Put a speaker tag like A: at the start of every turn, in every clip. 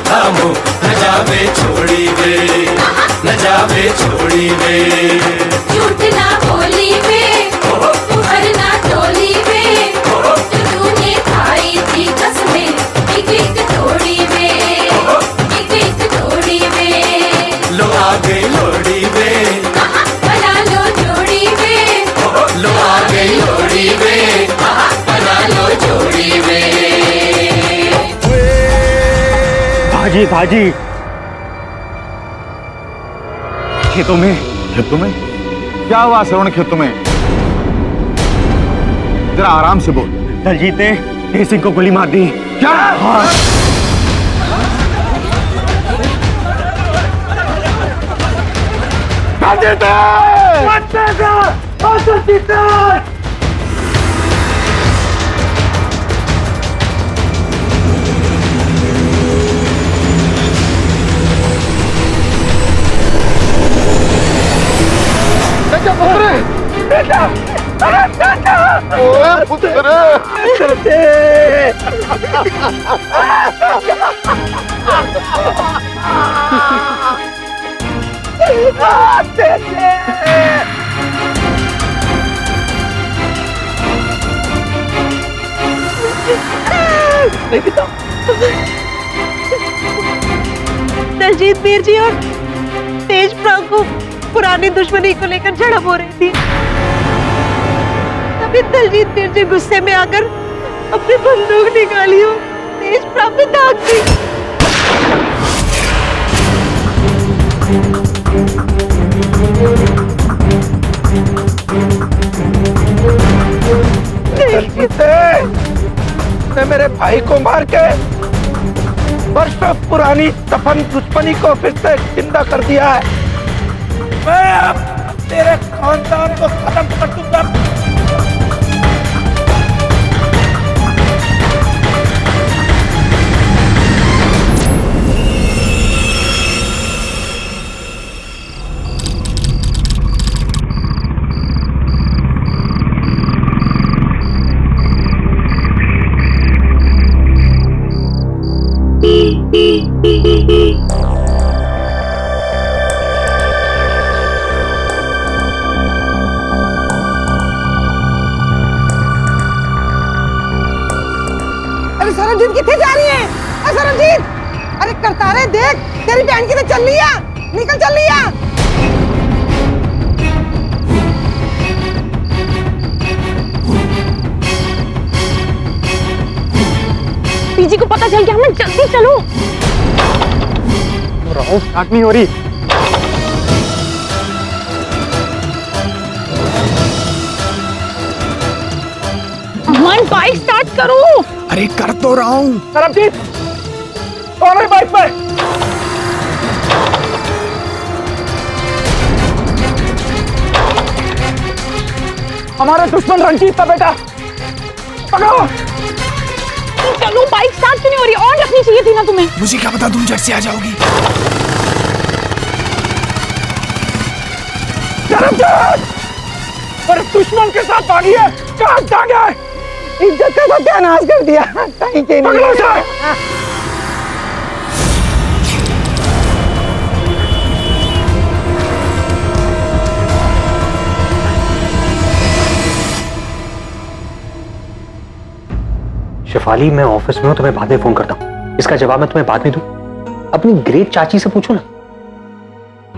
A: थामो न जावे छोड़ी वे, न जावे छोड़ी वे।
B: झूठ ना बोली वे, तू हर ना टोली वे, जो तूने खाई थी कसमें एक एक तोड़ी वे, एक एक तोड़ी वे।
A: लो आ गई लोड़ी वे,
B: बना लो जोड़ी वे,
A: लो आ गई लोड़ी वे, बना लो जोड़ी वे।
C: भाजी भाजी खेतों में।
D: खेतों में क्या हुआ श्रवण? खेतों में जरा आराम से बोल।
C: दलजीत ने तेज सिंह को गोली मार दी।
D: क्या?
C: हाँ।
E: दलजीत वीर जी और तेज प्राण को पुरानी दुश्मनी को लेकर झड़प हो रही थी। तभी दलजीत वीर जी गुस्से में आकर अपनी बंदूक निकाली और तेज प्राण पे दाग दी।
F: ने मेरे भाई को मार के वर्षों पुरानी दफन दुश्मनी को फिर से जिंदा कर दिया है। मैं अब तेरे खानदान को खत्म कर दूंगा।
G: अरे सरबजीत किथे जा रही है? अरे सरबजीत, अरे करतारे देख, तेरी बहन की तो चल लिया, निकल चल लिया।
E: पीजी को पता चल गया, हमें जल्दी चलो।
C: राहुल स्टार्ट नहीं हो रही।
E: अमन बाइक स्टार्ट करो।
F: अरे कर तो रहा हूँ।
C: सरबजीत कौन है बाइक पे? हमारा दुश्मन रंजीत का बेटा, पकड़ो।
E: चलो, बाइक स्टार्ट क्यों नहीं हो रही? और रखनी चाहिए थी ना तुम्हें।
F: मुझे क्या पता तुम झट से आ जाओगी।
C: पर दुश्मन के साथ भागी है, कहाँ भागा है?
G: इज्जत का सत्यानाश कर दिया। कहीं के नहीं।
H: शेफाली, मैं ऑफिस में हूं, तुम्हें बाद में फोन करता हूं। इसका जवाब मैं तुम्हें बाद में दूं? अपनी ग्रेट चाची से पूछो ना।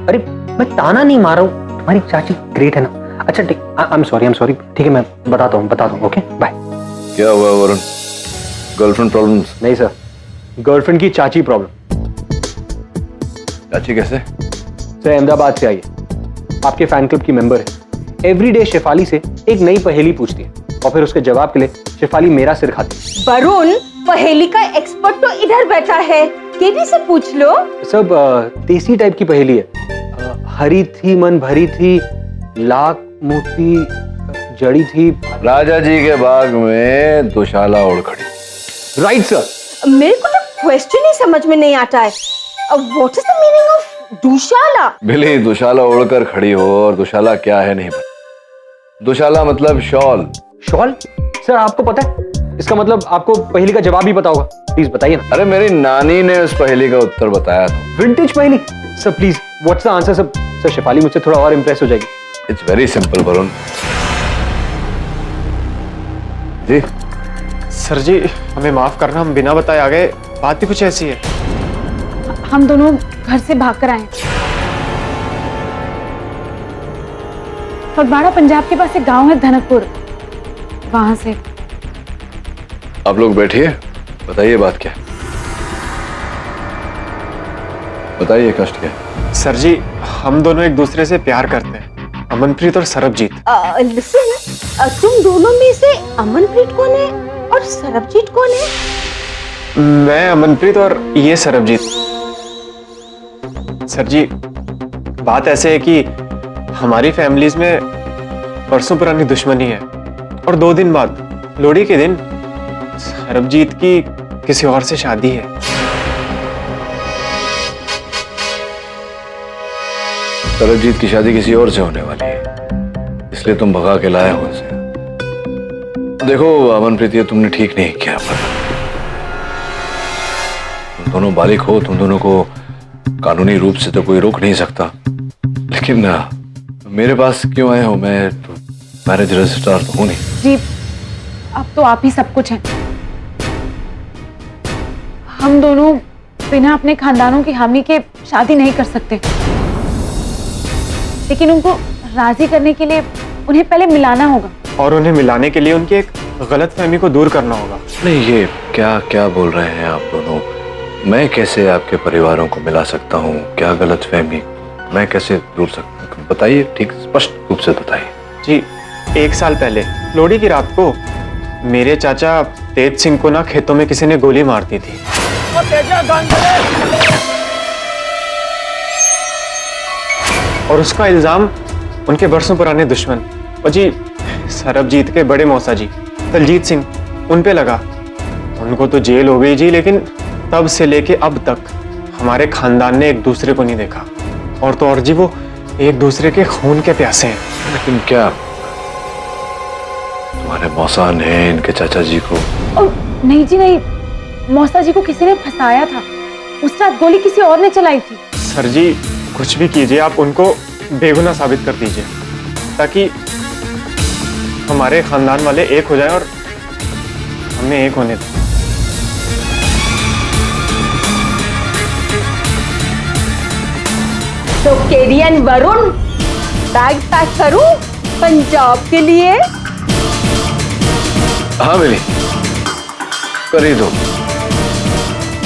H: अरे मैं ताना नहीं मार रहा हूं, तुम्हारी चाची ग्रेट है ना। अच्छा ठीक, आई एम सॉरी। ठीक है, मैं बताता हूं। Okay bye.
D: क्या हुआ वरुण? Girlfriend problems?
H: नहीं सर, गर्लफ्रेंड की चाची प्रॉब्लम।
D: चाची कैसे?
H: सर अहमदाबाद से आई है, आपके फैन क्लब की मेंबर है। एवरीडे शेफाली से एक नई पहेली पूछती है और फिर उसके जवाब के लिए शेफाली मेरा सिर खाती है।
E: वरुण, पहेली का एक्सपर्ट तो इधर बैठा है, केटी से पूछ लो।
H: सब देसी टाइप की पहेली है। हरी थी मन भरी थी, लाख मोती जड़ी थी।
D: राजा जी के बाग में दुशाला उड़ खड़ी।
H: Right sir.
E: मेरे को तो क्वेश्चन ही समझ में नहीं आता है। What is the meaning of दुशाला?
D: बिल्ली दुशाला उड़कर खड़ी हो, और दुशाला क्या है नहीं पता। दुशाला मतलब शॉल।
H: शॉल? सर आपको पता है इसका मतलब आपको पहेली का जवाब ही पता होगा। प्लीज बताइए ना।
D: अरे मेरी नानी ने उस पहेली का उत्तर बताया था।
H: विंटेज पहेली। Sir please what's the answer sir? Sir Shefali मुझसे थोड़ा और इंप्रेस हो जाएगी।
D: It's very simple Varun ji.
I: Sir ji हमें माफ करना, हम बिना बताए आ गए। बात ही कुछ ऐसी है।
B: हम दोनों घर से भागकर आए। फगवाड़ा पंजाब के पास एक गांव है धनकपुर, वहां से।
D: आप लोग बैठिए, बताइए बात क्या है। बताइए कष्ट क्या है।
I: सर जी हम दोनों एक दूसरे से प्यार करते हैं, अमनप्रीत और सरबजीत।
E: लिसन, तुम दोनों में से अमनप्रीत कौन है और सरबजीत कौन है?
I: मैं अमनप्रीत और ये सरबजीत। सर जी बात ऐसे है कि हमारी फैमिलीज में परसों पुरानी दुश्मनी है और 2 दिन बाद लोहड़ी के दिन सरबजीत की किसी और से शादी है।
D: सरबजीत की शादी किसी और से होने वाली है, इसलिए तुम भगा के लाए हो इसे। देखो अमनप्रीत, ये तुमने ठीक नहीं किया। तुम दोनों बालिग हो, तुम दोनों को कानूनी रूप से तो कोई रोक नहीं सकता, लेकिन मेरे पास क्यों आए हो? मैं तो मैरिज रजिस्ट्रार तो हूं नहीं।
B: जी अब तो आप ही सब कुछ हैं। हम दोनों बिना अपने खानदानों की हामी के शादी नहीं कर सकते, लेकिन उनको राजी करने के लिए उन्हें पहले मिलाना होगा।
I: और उन्हें मिलाने के लिए उनकी एक गलतफहमी को दूर करना होगा।
D: नहीं, ये क्या क्या बोल रहे हैं आप दोनों? मैं कैसे आपके परिवारों को मिला सकता हूँ? क्या गलतफहमी? मैं कैसे दूर सकता हूँ? बताइए, ठीक स्पष्ट रूप से बताइए।
I: जी 1 साल पहले लोहड़ी की रात को मेरे चाचा तेज सिंह को ना खेतों में किसी ने गोली मार दी थी। और उसका इल्जाम उनके बरसों पुराने दुश्मन और जी सरबजीत के बड़े मौसा जी दलजीत सिंह, उन पे लगा। उनको तो जेल हो गई जी, लेकिन तब से लेके अब तक हमारे खानदान ने एक दूसरे को नहीं देखा। और तो और जी वो एक दूसरे के खून के प्यासे हैं।
D: लेकिन क्या तुम्हारे मौसा ने इनके चाचा जी को?
B: नहीं जी नहीं, मौसा जी को किसी ने फंसाया था। उस रात गोली किसी और ने चलाई थी।
I: सर जी कुछ भी कीजिए, आप उनको बेगुनाह साबित कर दीजिए ताकि हमारे खानदान वाले एक हो जाए और हमें एक होने दें।
E: तो केडियन वरुण, बैग पैक करूं पंजाब के लिए?
D: हाँ मिली, कर ही दो।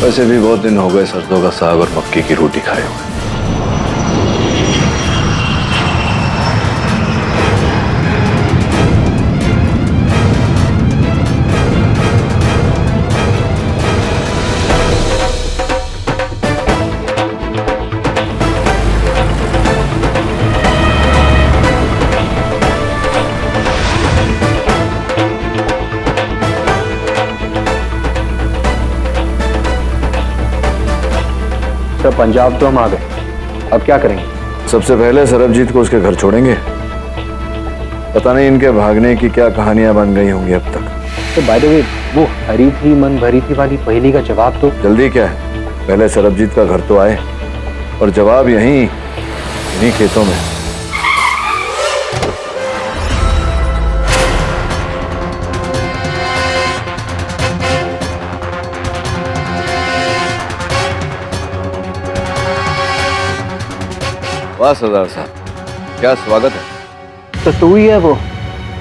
D: वैसे भी बहुत दिन हो गए सरसों का साग और मक्की की रोटी खाए हुए।
H: सर पंजाब तो हम आ गए, अब क्या करेंगे?
D: सबसे पहले सरबजीत को उसके घर छोड़ेंगे। पता नहीं इनके भागने की क्या कहानियां बन गई होंगी अब तक।
H: तो बाय द वे, वो हरी थी मन भरी थी वाली पहेली का जवाब तो?
D: जल्दी क्या है, पहले सरबजीत का घर तो आए, और जवाब यहीं इन्हीं खेतों में। वाह सरदार साहब, क्या स्वागत है।
C: तो तू ही है वो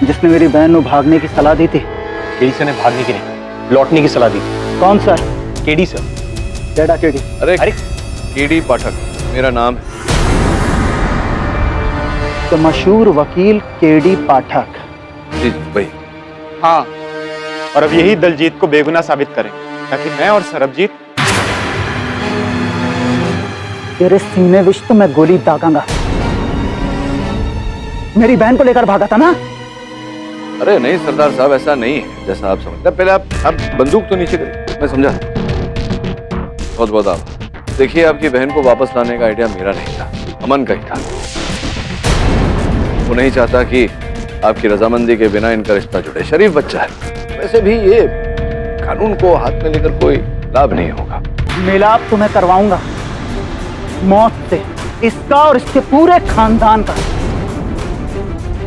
C: जिसने मेरी बहन को भागने की सलाह दी थी?
H: केडी सर ने भागने की नहीं, लौटने की सलाह दी।
C: कौन सर?
H: KD sir.
C: केड़ा केडी?
D: अरे केडी पाठक मेरा नाम है।
C: तो मशहूर वकील केडी पाठक।
D: जी भाई।
I: हाँ, और अब यही दलजीत को बेगुनाह साबित करें ताकि मैं और सरबजीत।
C: तेरे सीने विच तो मैं गोली दागांगा। मेरी बहन को लेकर भागा था ना?
D: अरे नहीं सरदार साहब, ऐसा नहीं है जैसा आप समझते हैं। पहले आप बंदूक तो नीचे करिए, मैं समझा। बहुत बहुत आप देखिए, आपकी बहन को वापस लाने का आइडिया मेरा नहीं था, अमन का ही था। वो नहीं चाहता कि आपकी रजामंदी के बिना इनका रिश्ता जुड़े। शरीफ बच्चा है, वैसे भी ये कानून को हाथ में लेकर कोई लाभ नहीं होगा।
C: मिलाप तो मैं करवाऊंगा, मौत से, इसका और इसके पूरे खानदान का।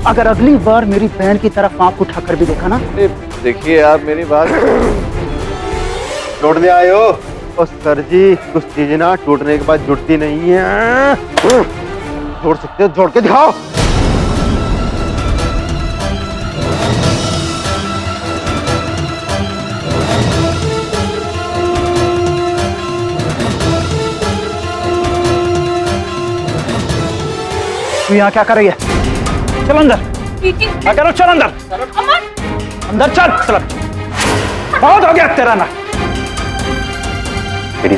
C: अगर अगली बार मेरी बहन की तरफ आंख उठाकर भी देखा ना।
D: देखिए आप मेरी बात
F: तोड़ने आए हो? और सर जी कुछ चीजें ना टूटने के बाद जुड़ती नहीं है। जोड़ सकते हो, जोड़ के दिखाओ।
C: तू यहाँ क्या कर रही है? चल अंदर। क्या करो? चल अंदर। अंदर चल। बहुत हो गया तेरा ना।
H: सर,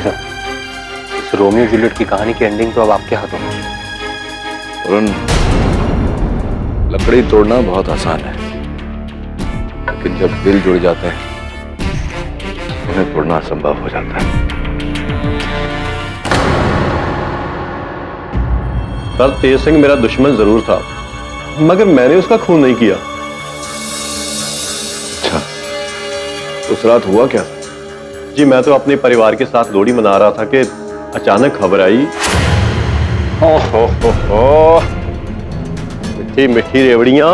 H: इस रोमियो जूलियट की कहानी की एंडिंग तो अब आपके हाथों में।
D: लकड़ी तोड़ना बहुत आसान है, लेकिन जब दिल जुड़ जाते हैं उन्हें तोड़ना असंभव हो जाता है।
J: सर, तेज सिंह मेरा दुश्मन जरूर था, मगर मैंने उसका खून नहीं किया।
D: अच्छा, उस रात हुआ क्या?
J: जी मैं तो अपने परिवार के साथ लोहड़ी मना रहा था कि अचानक खबर आई। ओहो, मिठी मिठी रेवड़ियां।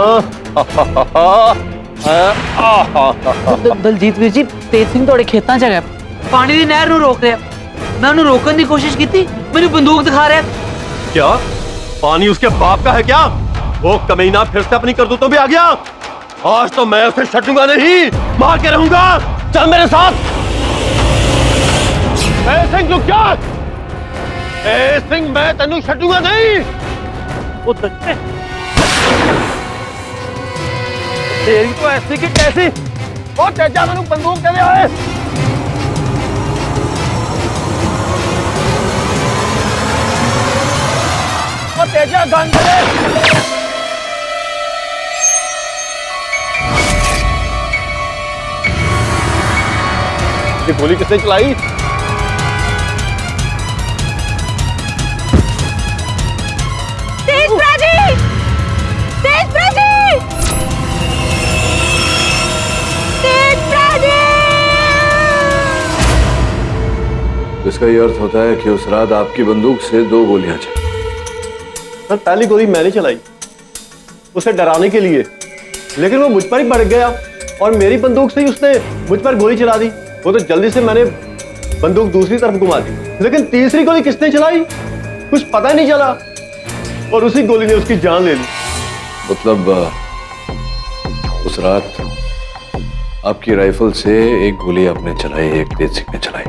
K: दलजीत वीर जी, तेज सिंह थोड़े खेतां च गया, पानी दी नहर नूं रोक रहा। मैं उन्हें रोकने की कोशिश की थी, मेरी बंदूक दिखा रहा है।
J: क्या पानी उसके बाप का है क्या? वो कमीना फिर से अपनी करतूतों पे आ गया। आज तो मैं उसे छूंगा नहीं, मार के रहूंगा। चल मेरे साथ। सिंह रुक जा। सिंह मैं तेनू छूंगा नहीं।
F: वो तेरी तो ऐसी की कैसी। ओ तेजा मैनू बंदूक दे दे। ओ तेजा गन दे दे।
J: ये गोली किसने चलाई?
D: इसका ये अर्थ होता है कि उस रात आपकी बंदूक से 2 गोलियां चली।
J: सर, पहली गोली मैंने चलाई उसे डराने के लिए, लेकिन वो मुझ पर ही भड़क गया और मेरी बंदूक से ही उसने मुझ पर गोली चला दी। वो तो जल्दी से मैंने बंदूक दूसरी तरफ घुमा दी, लेकिन तीसरी गोली किसने चलाई कुछ पता ही नहीं चला और उसी गोली ने उसकी जान ले ली।
D: मतलब उस रात आपकी राइफल से एक गोली आपने चलाई, एक तेज सिंह ने चलाई,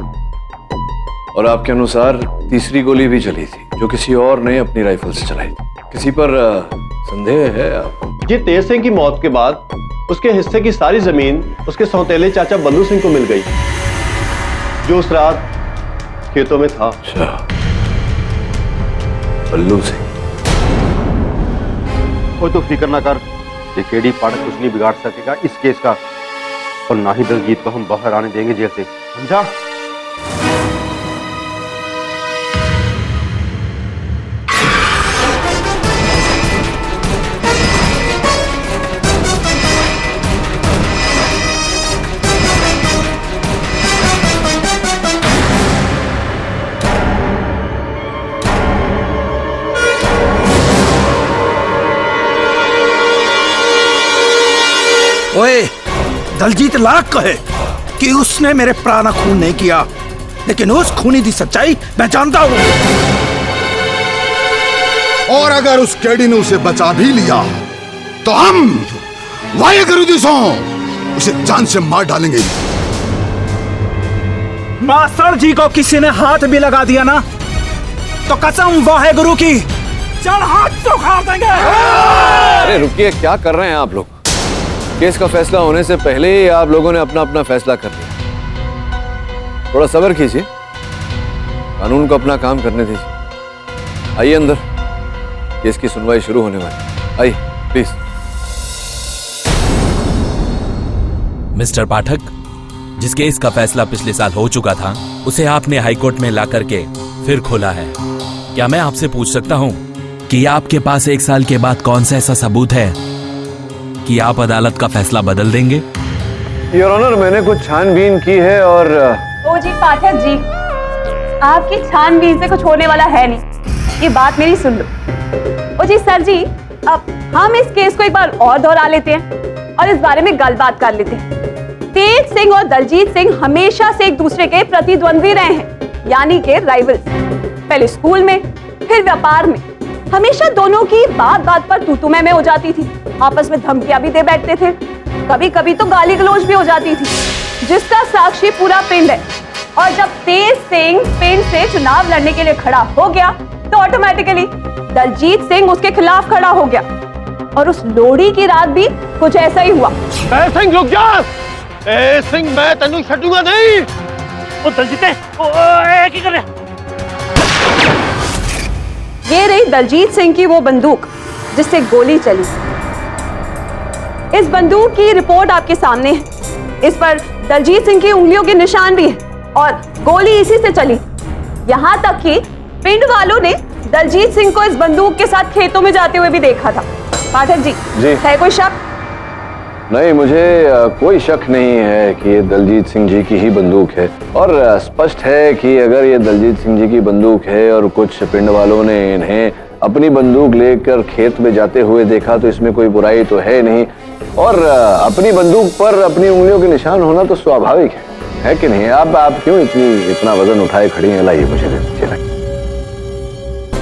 D: और आपके अनुसार तीसरी गोली भी चली थी जो किसी और ने अपनी राइफल से चलाई थी। किसी पर संदेह है आपको?
J: जी, तेज सिंह की मौत के बाद उसके हिस्से की सारी जमीन उसके सौतेले चाचा बल्लू सिंह को मिल गई, जो उस रात खेतों में था।
D: अच्छा, बल्लू सिंह।
F: कोई तो फिक्र ना कर, ये केडी पाठ कुछ नहीं बिगाड़ सकेगा इस केस का, और ना ही दलजीत को हम बाहर आने देंगे जेल से, समझा?
L: ओए, दलजीत लाख कहे कि उसने मेरे प्राणा खून नहीं किया, लेकिन उस खूनी की सच्चाई मैं जानता हूं।
M: और अगर उस केडी ने उसे बचा भी लिया तो हम वाहेगुरु दी सौ उसे जान से मार डालेंगे।
L: मास्टर जी को किसी ने हाथ भी लगा दिया ना तो कसम वाहेगुरु की, चल हाथ तो उखाड़ देंगे।
D: अरे रुकिए, क्या कर रहे हैं आप लोग? केस का फैसला होने से पहले ही आप लोगों ने अपना अपना फैसला कर लिया। थोड़ा सब्र कीजिए, कानून को अपना काम करने दीजिए। आइए अंदर, केस की सुनवाई शुरू होने वाली। आइए प्लीज।
N: मिस्टर पाठक, जिस केस का फैसला पिछले साल हो चुका था उसे आपने हाईकोर्ट में ला करके फिर खोला है। क्या मैं आपसे पूछ सकता हूं कि आपके पास 1 साल के बाद कौन सा ऐसा सबूत है कि आप अदालत का फैसला बदल देंगे?
D: योर ऑनर, मैंने कुछ छानबीन की है और
E: ओ जी पाठक जी, आपकी छानबीन से कुछ होने वाला है नहीं, ये बात मेरी सुन लो। ओ जी सर जी, अब हम इस केस को एक बार और दोहरा लेते हैं और इस बारे में गलबात कर लेते हैं। तेज सिंह और दलजीत सिंह हमेशा से एक दूसरे के प्रतिद्वंद्वी रहे हैं, यानी के राइवल्स। पहले स्कूल में, फिर व्यापार में हमेशा दोनों की बात बात पर तू मैं हो जाती थी, आपस में धमकियां भी दे बैठते थे, कभी कभी तो गाली गलौज भी हो जाती थी, जिसका साक्षी पूरा पिंड है। और जब तेज सिंह पिंड से चुनाव लड़ने के लिए खड़ा हो गया तो ऑटोमेटिकली दलजीत सिंह उसके खिलाफ खड़ा हो गया और उस लोहड़ी की रात भी कुछ ऐसा ही हुआ।
J: सिंह रुक जा, सिंह मैं तेनू छड्डूंगा नहीं।
K: ओ दलजीत, की कर रहा?
E: ये रही दलजीत सिंह की वो बंदूक जिससे गोली चली। इस बंदूक की रिपोर्ट आपके सामने है, इस पर दलजीत सिंह की उंगलियों के निशान भी है और गोली इसी से चली। यहाँ तक कि पिंड वालों ने दलजीत सिंह को इस बंदूक के साथ खेतों में जाते हुए भी देखा था। पाठक जी, है कोई शक?
D: नहीं, मुझे कोई शक नहीं है कि ये दलजीत सिंह जी की ही बंदूक है और स्पष्ट है कि अगर ये दलजीत सिंह जी की बंदूक है और कुछ पिंड वालों ने इन्हें अपनी बंदूक लेकर खेत में जाते हुए देखा तो इसमें कोई बुराई तो है नहीं। और अपनी बंदूक पर अपनी उंगलियों के निशान होना तो स्वाभाविक है कि नहीं? आप क्यों इतना वजन उठाए खड़ी हैं? लाइए मुझे दे।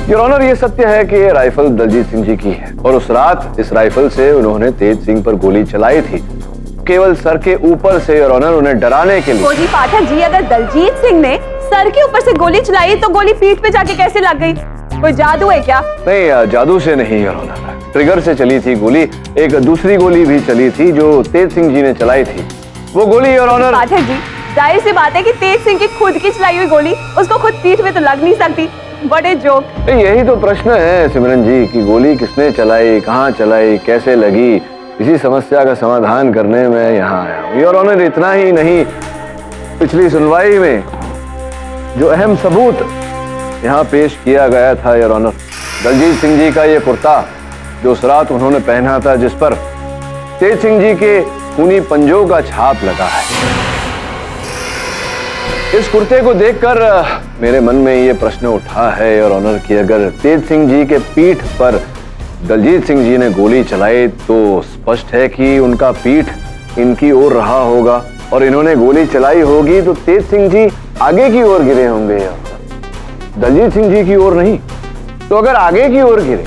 D: योर ऑनर, ये सत्य है कि ये राइफल दलजीत सिंह जी की है और उस रात इस राइफल से उन्होंने तेज सिंह पर गोली चलाई थी, केवल सर के ऊपर से, योर ऑनर, उन्हें डराने के लिए।
E: जी पाठक जी, अगर दलजीत सिंह ने सर के ऊपर से गोली चलाई तो गोली पीठ पे जाके कैसे लग गई? कोई जादू है क्या?
D: नहीं, जादू से नहीं योर ऑनर, ट्रिगर से चली थी गोली। एक दूसरी गोली भी चली थी जो तेज सिंह जी ने चलाई थी। वो गोली योर ऑनर।
E: पाठक जी, जाहिर सी बात है कि तेज सिंह की खुद की चलाई हुई गोली उसको खुद पीठ में तो लग नहीं सकती। बड़े जोक।
D: यही तो प्रश्न है सिमरन जी कि गोली किसने चलाई, कहाँ चलाई, कैसे लगी। इसी समस्या का समाधान करने में यहाँ आया हूँ योर ऑनर। इतना ही नहीं, पिछली सुनवाई में जो अहम सबूत यहाँ पेश किया गया था योर ऑनर, दलजीत सिंह जी का ये कुर्ता जो उस रात उन्होंने पहना था, जिस पर तेज सिंह जी के खूनी पंजों का छाप लगा है। इस कुर्ते को देखकर मेरे मन में ये प्रश्न उठा है योर ऑनर कि अगर तेज सिंह जी के पीठ पर दलजीत सिंह जी ने गोली चलाई तो स्पष्ट है कि उनका पीठ इनकी ओर रहा होगा और इन्होंने गोली चलाई होगी तो तेज सिंह जी आगे की ओर गिरे होंगे, दलजीत सिंह जी की ओर नहीं। तो अगर आगे की ओर गिरे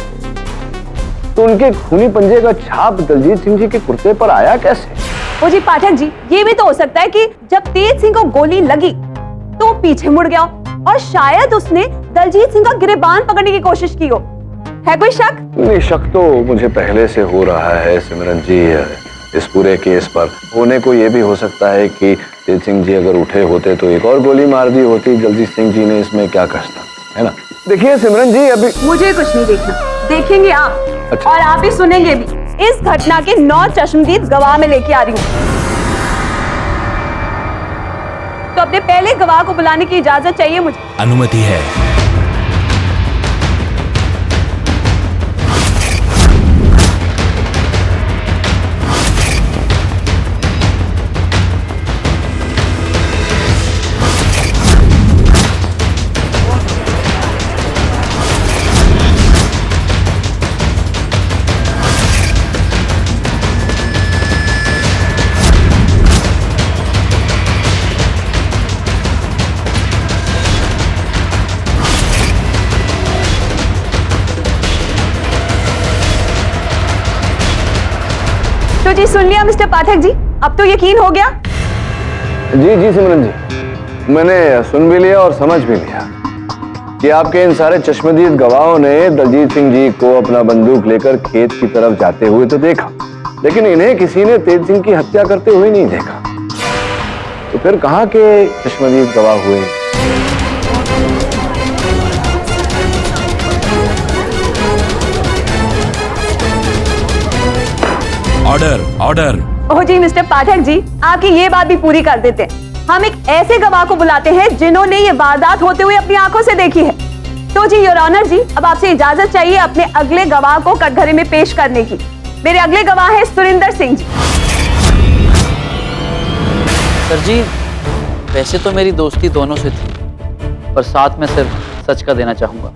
D: तो उनके खूनी पंजे का छाप दलजीत सिंह जी के कुर्ते पर आया कैसे?
E: ओ जी पाठक जी, ये भी तो हो सकता है कि जब तेज सिंह को गोली लगी तो वो पीछे मुड़ गया और शायद उसने दलजीत सिंह का गिरेबान पकड़ने की कोशिश की हो। है कोई शक?
D: नहीं, शक तो मुझे पहले से हो रहा है सिमरन जी इस पूरे केस पर। होने को ये भी हो सकता है कि तेज सिंह जी अगर उठे होते तो एक और गोली मार दी होती। दलजीत सिंह जी ने इसमें क्या कष्ट, है ना? देखिए सिमरन जी, अभी मुझे
E: कुछ नहीं देखना, देखेंगे आप। अच्छा। और आप ही सुनेंगे भी। इस घटना के 9 चश्मदीद गवाह में लेके आ रही हूँ, तो अपने पहले गवाह को बुलाने की इजाजत चाहिए मुझे।
N: अनुमति है।
E: तो जी सुन लिया मिस्टर पाठक जी, अब तो यकीन हो गया?
D: जी सिमरन जी, मैंने सुन भी लिया और समझ भी लिया कि आपके इन सारे चश्मदीद गवाहों ने दलजीत सिंह जी को अपना बंदूक लेकर खेत की तरफ जाते हुए तो देखा, लेकिन इन्हें किसी ने तेज सिंह की हत्या करते हुए नहीं देखा। तो फिर कहाँ के चश्मदीद गवाह हुए?
N: Order, order.
E: ओह जी मिस्टर पाठक जी, आपकी ये बात भी पूरी कर देते हैं। हम एक ऐसे गवाह को बुलाते हैं जिन्होंने ये वारदात होते हुए अपनी आंखों से देखी है। तो जी योर ऑनर जी, अब आपसे इजाजत चाहिए अपने अगले गवाह को कटघरे में पेश करने की। मेरे अगले गवाह है सुरिंदर सिंह जी।
K: सर जी, वैसे तो मेरी दोस्ती दोनों से थी, पर साथ में सिर्फ सच का देना चाहूंगा।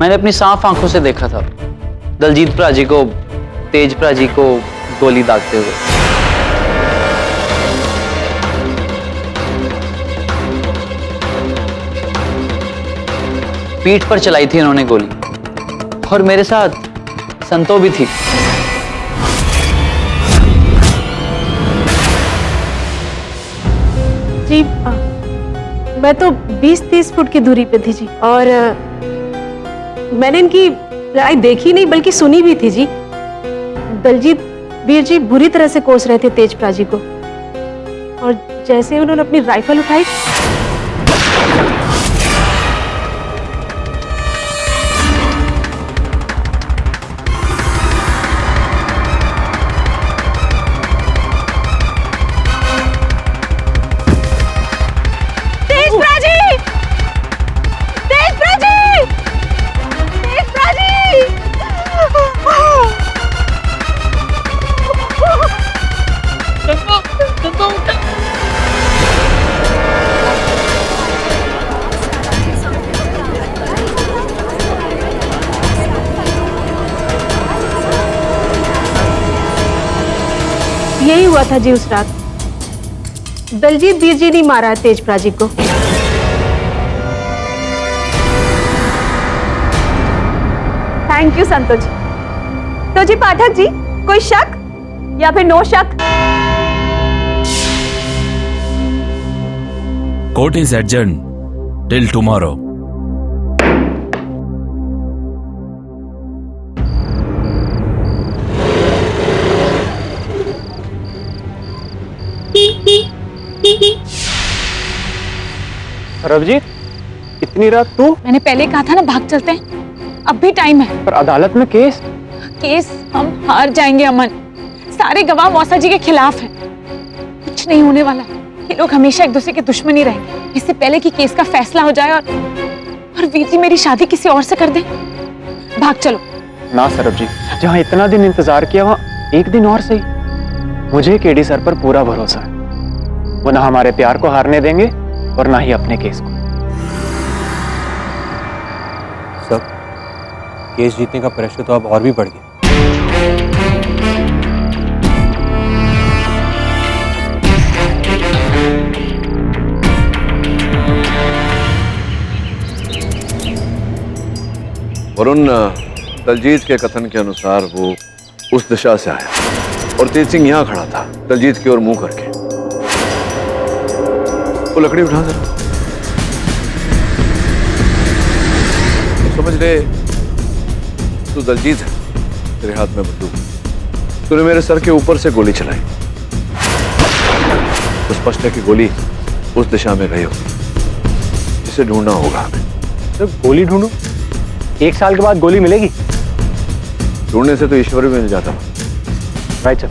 K: मैंने अपनी साफ आंखों से देखा था दलजीत भरा जी को, तेज भरा जी को गोली दागते हुए। पीठ पर चलाई थी उन्होंने गोली, और मेरे साथ संतो भी थी।
O: जी मैं तो 20-30 फुट की दूरी पे थी जी, और मैंने इनकी लड़ाई देखी नहीं बल्कि सुनी भी थी जी। दलजीत वीर जी बुरी तरह से कोस रहे थे तेज भरा जी को, और जैसे उन्होंने अपनी राइफल उठाई, यही हुआ था जी उस रात। दलजीत वीर जी ने मारा है तेज भरा जी को।
E: थैंक यू संतो जी। तो जी पाठक जी, कोई शक या फिर नो शक?
N: Court is adjourn till tomorrow.
I: Sarabjit, इतनी रात तू?
P: मैंने पहले कहा था ना, भाग चलते हैं, अब भी टाइम है।
I: पर अदालत में केस
P: हम हार जाएंगे अमन। सारे गवाह मौसा जी के खिलाफ हैं। कुछ नहीं होने वाला। ये लोग हमेशा एक दूसरे के दुश्मन ही रहेंगे। इससे पहले कि केस का फैसला हो जाए और वीर जी मेरी शादी किसी और से कर दे, भाग चलो।
I: ना सरबजीत, जहाँ इतना दिन इंतजार किया वहाँ एक दिन और सही। मुझे केडी सर पर पूरा भरोसा है। वो ना हमारे प्यार को हारने देंगे और ना ही अपने केस को।
H: सर, केस जीतने का प्रेशर तो अब और भी बढ़ गया।
D: वरुण, दलजीत के कथन के अनुसार वो उस दिशा से आया और तेज सिंह यहां खड़ा था, दलजीत की ओर मुंह करके। वो लकड़ी उठा दे। समझ ले, तू दलजीत है, तेरे हाथ में बंदूक। तूने मेरे सर के ऊपर से गोली चलाई। तो स्पष्ट है कि गोली उस दिशा में गई होगी, जिसे ढूंढना होगा हमें।
H: तो गोली ढूंढो? 1 साल के बाद गोली मिलेगी?
D: ढूंढने से तो ईश्वर भी मिल जाता।
H: Right sir.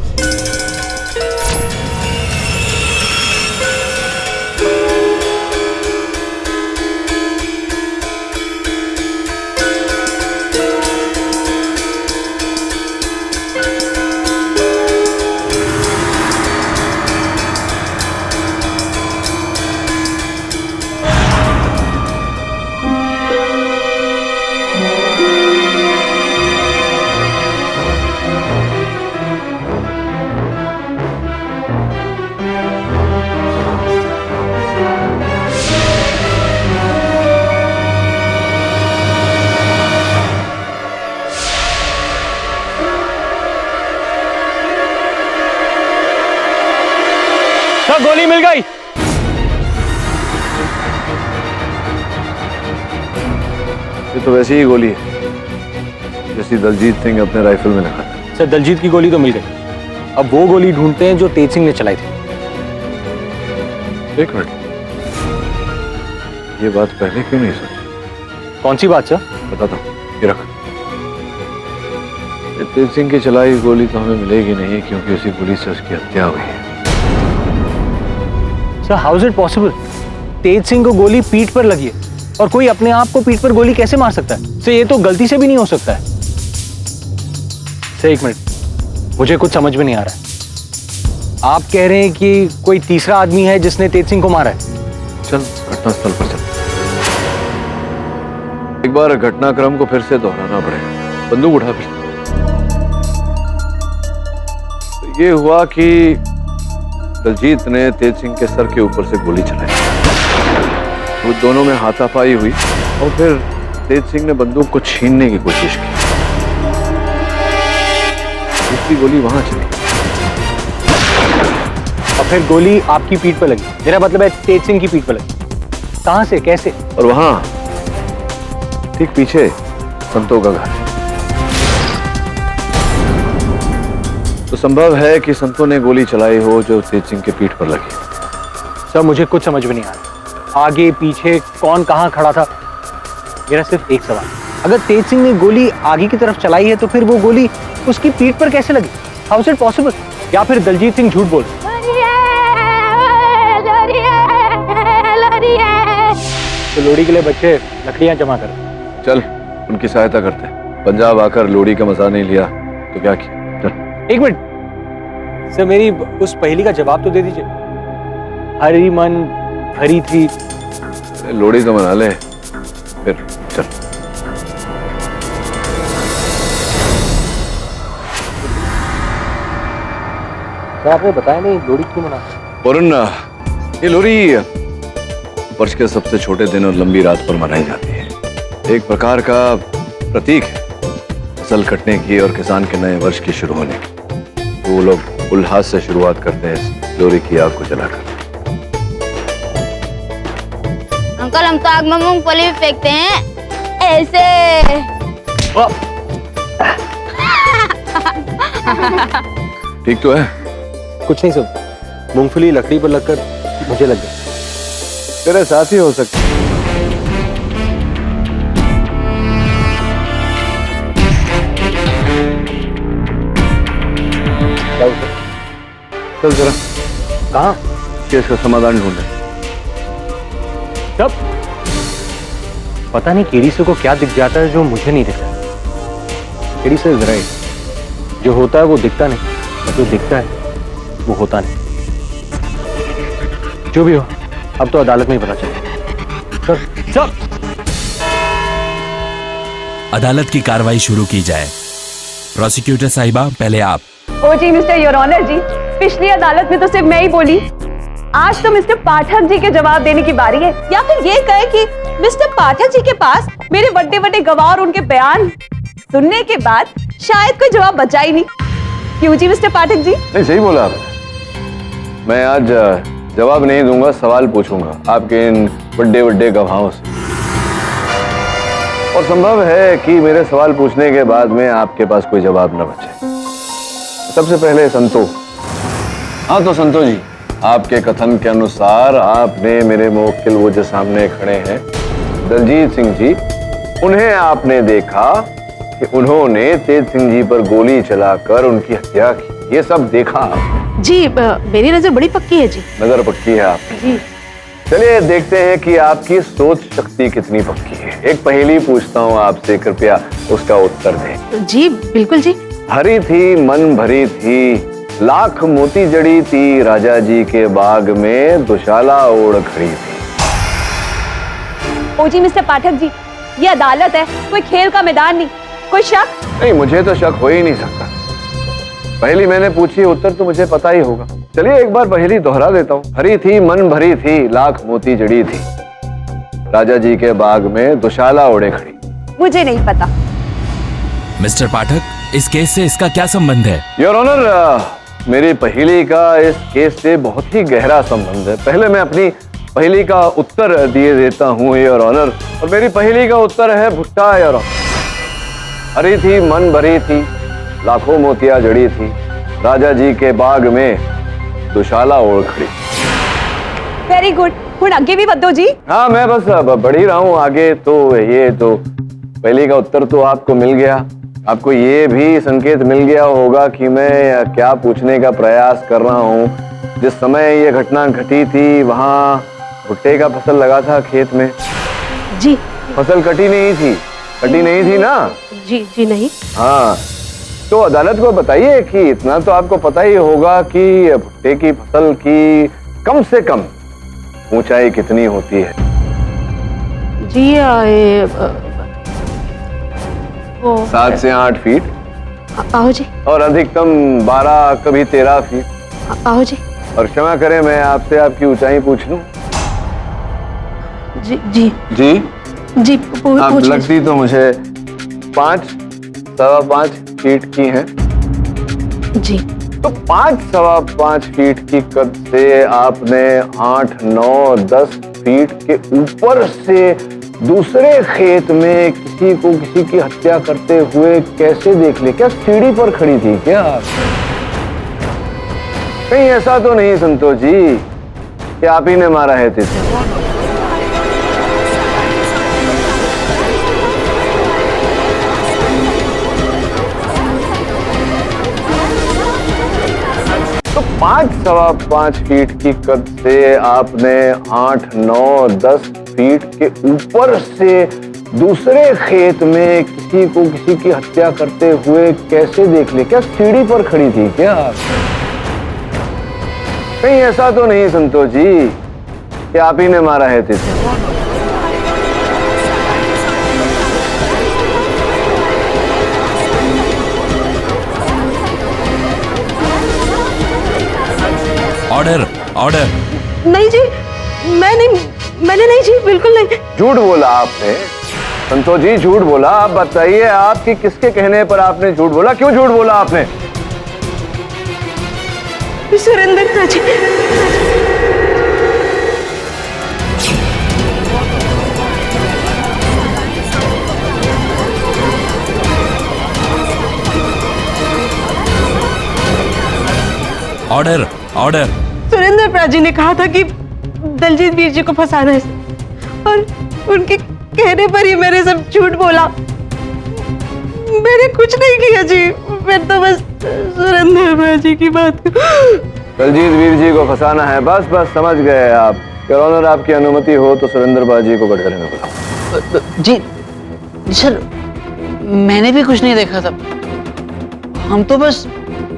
I: गोली मिल गई।
D: ये तो वैसी ही गोली है जैसी दलजीत सिंह अपने राइफल में रखा था।
H: सर, दलजीत की गोली तो मिल गई। अब वो गोली ढूंढते हैं जो तेज सिंह ने चलाई थी।
D: एक मिनट, ये बात पहले क्यों नहीं सोची?
H: कौन सी बात सर?
D: बताता हूँ, ये रख। तेज सिंह की चलाई गोली तो हमें मिलेगी नहीं, क्योंकि उसी गोली से उसकी हत्या हुई है।
H: Sir, how is it possible? Tej Singh को गोली पीठ पर लगी है, और कोई अपने आप को पीठ पर गोली कैसे मार सकता है? सर, ये तो गलती से भी नहीं हो सकता है। सर, 1 मिनट, मुझे कुछ समझ में नहीं आ रहा है। आप कह रहे हैं कि कोई तीसरा आदमी है जिसने तेज सिंह को मारा है?
D: चल घटनास्थल पर चल। एक बार घटनाक्रम को फिर से दोहराना पड़ेगा। बंदूक उठा फिर। तो ये हुआ कि दलजीत ने तेज सिंह के सर के ऊपर से गोली चलाई। वो दोनों में हाथापाई हुई और फिर तेज सिंह ने बंदूक को छीनने की कोशिश की। दूसरी गोली वहां चली
H: और फिर गोली आपकी पीठ पर लगी। मेरा मतलब है तेज सिंह की पीठ पर लगी। कहां से, कैसे?
D: और वहां ठीक पीछे संतों का घर। तो संभव है कि संतों ने गोली चलाई हो जो तेज सिंह के पीठ पर लगी।
H: सर मुझे कुछ समझ में नहीं आ रहा, आगे पीछे कौन कहां खड़ा था। मेरा सिर्फ एक सवाल, अगर तेज सिंह ने गोली आगे की तरफ चलाई है तो फिर वो गोली उसकी पीठ पर कैसे लगी? How is it possible? या फिर दलजीत सिंह झूठ बोल? तो लोड़ी के लिए बच्चे लकड़ियां जमा कर।
D: चल उनकी सहायता करते हैं। पंजाब आकर लोड़ी का मजा नहीं लिया तो क्या किया? चल।
H: एक मिनट सर, मेरी उस पहेली का जवाब तो दे दीजिए। हरी मन भरी थी।
D: लोड़ी तो मना ले फिर चल।
H: सर आपने बताया नहीं लोड़ी क्यों मनाते?
D: वरुण, ये लोरी वर्ष के सबसे छोटे दिन और लंबी रात पर मनाई जाती है। एक प्रकार का प्रतीक है फसल कटने की और किसान के नए वर्ष की शुरू होने की। तो वो लोग उल्लास से शुरुआत करते हैं इस लोरी की आग को जलाकर।
Q: अंकल हम तो आग में मूंगफली भी फेंकते हैं ऐसे।
D: ठीक तो है?
H: कुछ नहीं सब, मूंगफली लकड़ी पर लगकर मुझे लग गई।
D: तेरे साथ ही हो सकता है। चल जरा।
H: कहाँ?
D: केस का समाधान ढूंढे।
H: तब पता नहीं केडी से को क्या दिख जाता है जो मुझे नहीं दिखता। केडी से जरा जो होता है वो दिखता नहीं, और जो दिखता है वो होता नहीं। जो भी हो अब तो अदालत में ही पता चलेगा। चल।
N: अदालत की कार्रवाई शुरू की जाए। प्रोसिक्यूटर साहिबा पहले आप।
E: ओ जी मिस्टर योर ऑनर जी, पिछली अदालत में तो सिर्फ मैं ही बोली, आज तो मिस्टर पाठक जी के जवाब देने की बारी है। या फिर ये कहे कि मिस्टर पाठक जी के पास मेरे बड़े बड़े गवाह और उनके बयान सुनने के बाद शायद कोई जवाब बचा ही नहीं। क्यों जी मिस्टर पाठक जी?
D: नहीं, सही बोला आपने। मैं आज जवाब नहीं दूंगा, सवाल पूछूंगा आपके इन बड़े बड़े गवाहों से। और संभव है कि मेरे सवाल पूछने के बाद में आपके पास कोई जवाब न बचे। सबसे पहले संतो। हाँ तो संतो जी, आपके कथन के अनुसार आपने मेरे मुवक्किल वो जो सामने खड़े हैं दलजीत सिंह जी, उन्हें आपने देखा कि उन्होंने तेज सिंह जी पर गोली चलाकर उनकी हत्या की। ये सब देखा आपने?
O: जी मेरी नजर बड़ी पक्की है जी।
D: नजर पक्की है आपकी?
O: जी।
D: चलिए देखते हैं कि आपकी सोच शक्ति कितनी पक्की है। एक पहेली पूछता हूँ आपसे, कृपया उसका उत्तर दें।
O: जी बिल्कुल जी।
D: हरी थी मन भरी थी, लाख मोती जड़ी थी, राजा जी के बाग में दुशाला ओढ़ खड़ी थी।
E: ओ जी मिस्टर पाठक जी, ये अदालत है, कोई खेल का मैदान नहीं। कोई शक?
D: नहीं, मुझे तो शक हो ही नहीं सकता। पहली मैंने पूछी, उत्तर तो मुझे पता ही होगा। चलिए एक बार पहली दोहरा देता हूँ। हरी थी मन भरी थी, लाख मोती जड़ी थी, राजा जी के बाग में दुशाला ओढ़े खड़ी।
E: मुझे नहीं पता।
N: मिस्टर पाठक, इस केस से इसका क्या संबंध है?
D: योर ऑनर, मेरी पहेली का इस केस से बहुत ही गहरा संबंध है। पहले मैं अपनी पहेली का उत्तर दिए देता हूँ योर ऑनर, और मेरी पहेली का उत्तर है भुट्टा योर ऑनर। हरी थी मन भरी थी, लाखों मोतिया जड़ी थी, राजा जी के बाग में दुशाला ओढ़ खड़ी।
E: Very good. हुण आगे भी बदो जी।
D: हाँ मैं बस बढ़ ही रहा हूँ आगे। तो ये तो पहेली का उत्तर तो आपको मिल गया। आपको ये भी संकेत मिल गया होगा कि मैं क्या पूछने का प्रयास कर रहा हूँ। जिस समय ये घटना घटी थी वहाँ भुट्टे का फसल लगा था खेत में।
O: जी।
D: फसल कटी नहीं थी? कटी नहीं थी ना?
O: जी जी नहीं।
D: हाँ तो अदालत को बताइए कि इतना तो आपको पता ही होगा कि भुट्टे की फसल की कम से कम ऊंचाई कितनी होती है।
O: जी वो
D: 7 से 8 फीट
O: आओ जी।
D: और अधिकतम 12 कभी 13 फीट।
O: आओ जी।
D: और क्षमा करें मैं आपसे आपकी ऊंचाई पूछ लूं?
O: जी जी
D: जी
O: जी
D: आप लगती तो मुझे 5 सवा 5 फीट की हैं।
O: जी
D: तो 5 सवा 5 फीट की कद से आपने 8 9 10 फीट के ऊपर से दूसरे खेत में किसी की हत्या करते हुए कैसे देख ले? क्या सीढ़ी पर खड़ी थी क्या? कहीं ऐसा तो नहीं संतोष जी कि आप ही ने मारा है तिथे? तो 5 सवा 5 फीट की कद से आपने 8 9 10 फीट के ऊपर से दूसरे खेत में किसी की हत्या करते हुए कैसे देख ले? क्या सीढ़ी पर खड़ी थी क्या? कहीं ऐसा तो नहीं संतोष जी कि आप ही ने मारा है तिथे?
N: Order order.
O: नहीं जी मैंने नहीं जी, बिल्कुल नहीं।
D: झूठ बोला आपने संतोष जी, झूठ बोला। आप बताइए आपकी किसके कहने पर आपने झूठ बोला? क्यों झूठ बोला आपने?
O: सुरेंद्र जी।
N: Order order.
O: सुरेंद्र प्राजी ने कहा था कि दलजीत वीर जी को फंसाना है और उनके कहने पर ही मैंने सब झूठ बोला। मैंने कुछ नहीं किया जी, मैं तो बस सुरेंद्र प्राजी की बात।
D: दलजीत वीर जी को फंसाना है, बस बस समझ गए आप। योर ऑनर आपकी अनुमति हो तो सुरेंद्र बाजी को कटघरे में बुलाओ।
K: जी सर, मैंने भी कुछ नहीं देखा था। हम तो बस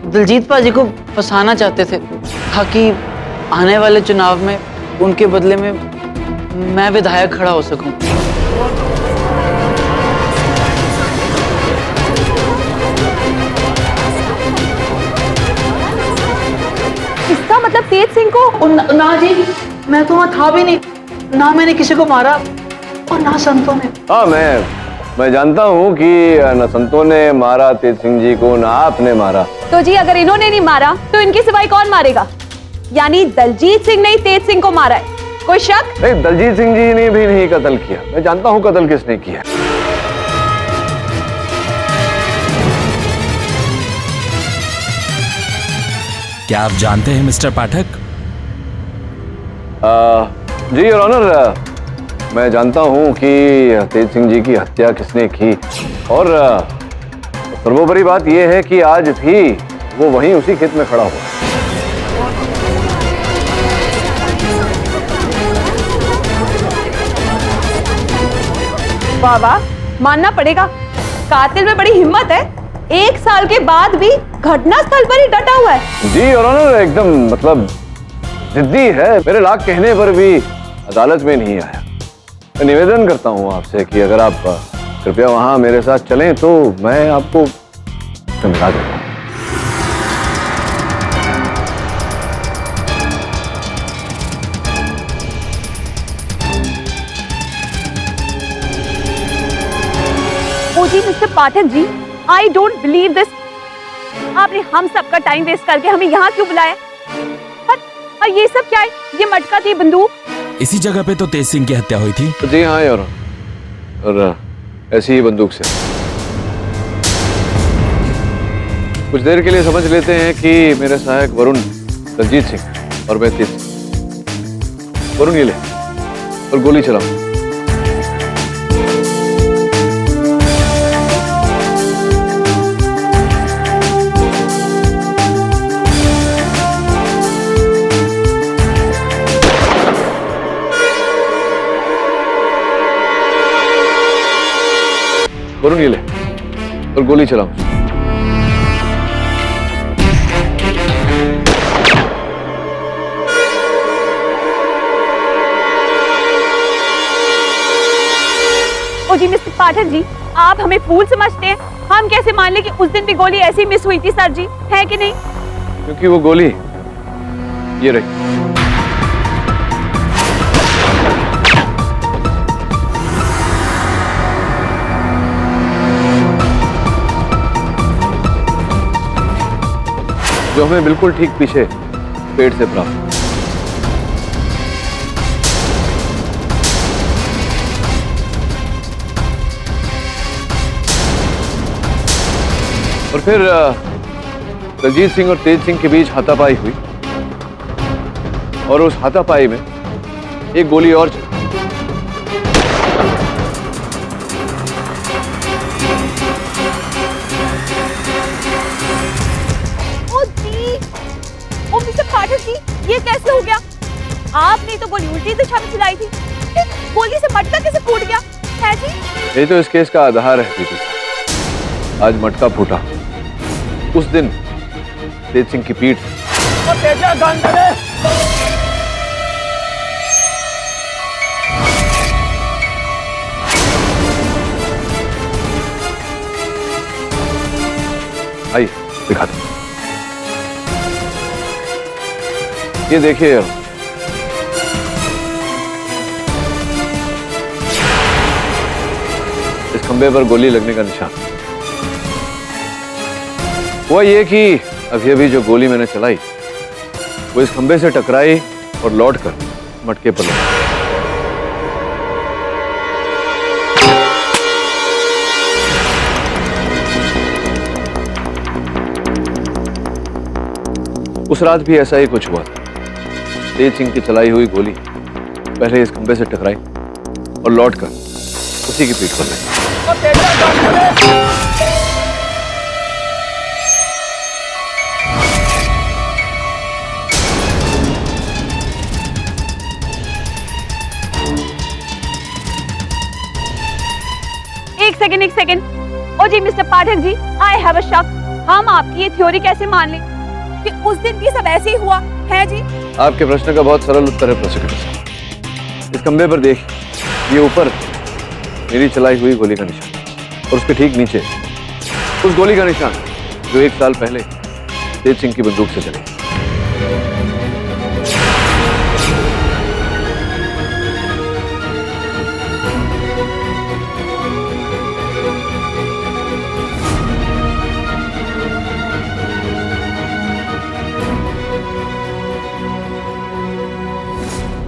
K: दलजीत पाजी को फंसाना चाहते थे ताकि आने वाले चुनाव में उनके बदले में मैं विधायक खड़ा हो सकूं।
E: इसका मतलब तेज सिंह को?
K: ना जी, मैं तो वहां था भी नहीं, ना मैंने किसी को मारा और ना संतों ने।
D: हाँ मैं जानता हूँ कि न संतों ने मारा तेज सिंह जी को, ना आपने मारा।
E: तो जी अगर इन्होंने नहीं मारा तो इनके सिवाय कौन मारेगा? यानी दलजीत सिंह ने ही तेज सिंह को मारा है, कोई शक?
D: नहीं, दलजीत सिंह जी ने भी नहीं कत्ल किया। मैं जानता हूँ कत्ल किसने किया।
N: क्या आप जानते हैं मिस्टर पाठक?
D: जी योर ऑनर, मैं जानता हूँ कि तेज सिंह जी की हत्या किसने की और सर्वोपरि बात यह है कि आज भी वो वहीं उसी खेत में खड़ा हुआ।
E: वाह वाह, मानना पड़ेगा, कातिल में बड़ी हिम्मत है। 1 साल के बाद भी घटना स्थल पर ही डटा हुआ है।
D: जी योर ऑनर, एकदम मतलब जिद्दी है। मेरे लाख कहने पर भी अदालत में नहीं आया। मैं निवेदन करता हूं आपसे कि अगर आप कृपया वहां मेरे साथ चलें तो मैं आपको मिला देता हूं।
E: ओ जी mister Pathak ji, I don't believe this. आपने हम सबका टाइम वेस्ट करके हमें यहाँ क्यों बुलाया? और ये सब क्या है? ये मटका थी, बंदूक?
N: इसी जगह पे तो तेज सिंह की हत्या हुई थी।
D: जी हाँ योर ऑनर, और ऐसी ही बंदूक से। कुछ देर के लिए समझ लेते हैं कि मेरे सहायक वरुण दलजीत सिंह और मैं तेज सिंह। वरुण ये ले और गोली चलाओ। वरुण ये ले और गोली चलाओ।
E: ओ जी मिस्टर पाठक जी, आप हमें फूल समझते हैं? हम कैसे मान ले कि उस दिन भी गोली ऐसे ही मिस हुई थी सर जी, है कि नहीं?
D: क्योंकि वो गोली ये रही। जो हमें बिल्कुल ठीक पीछे पेड़ से प्राप्त। और फिर दलजीत सिंह और तेज सिंह के बीच हाथापाई हुई और उस हाथापाई में एक गोली और चली।
E: ओ जी, ओ मिस्टर पाठक जी, ये कैसे हो गया? आपने तो गोली उल्टी दिशा में चलाई थी, गोली से मटका कैसे फूट गया है जी?
D: ये तो इस केस का आधार है पीपी साहब। आज मटका फूटा उस दिन तेज सिंह की पीठ। आइए दिखा दो। ये देखिए, इस खंबे पर गोली लगने का निशान। वो ये कि अभी अभी जो गोली मैंने चलाई वो इस खंबे से टकराई और लौटकर मटके पर लगी। उस रात भी ऐसा ही कुछ हुआ था। तेज सिंह की चलाई हुई गोली पहले इस खंबे से टकराई और लौटकर उसी की पीठ पर लगी।
E: एक सेकंड। ओ जी mister Pathak ji, I have a शक। हम आपकी ये थ्योरी कैसे मान लें कि उस दिन भी सब ऐसे ही हुआ है जी?
D: आपके प्रश्न का बहुत सरल उत्तर है प्रोसिक्यूटर साहब। इस खंबे पर देखिए, ये ऊपर मेरी चलाई हुई गोली का निशान और उसके ठीक नीचे उस गोली का निशान जो 1 साल पहले तेज सिंह की बंदूक से चली।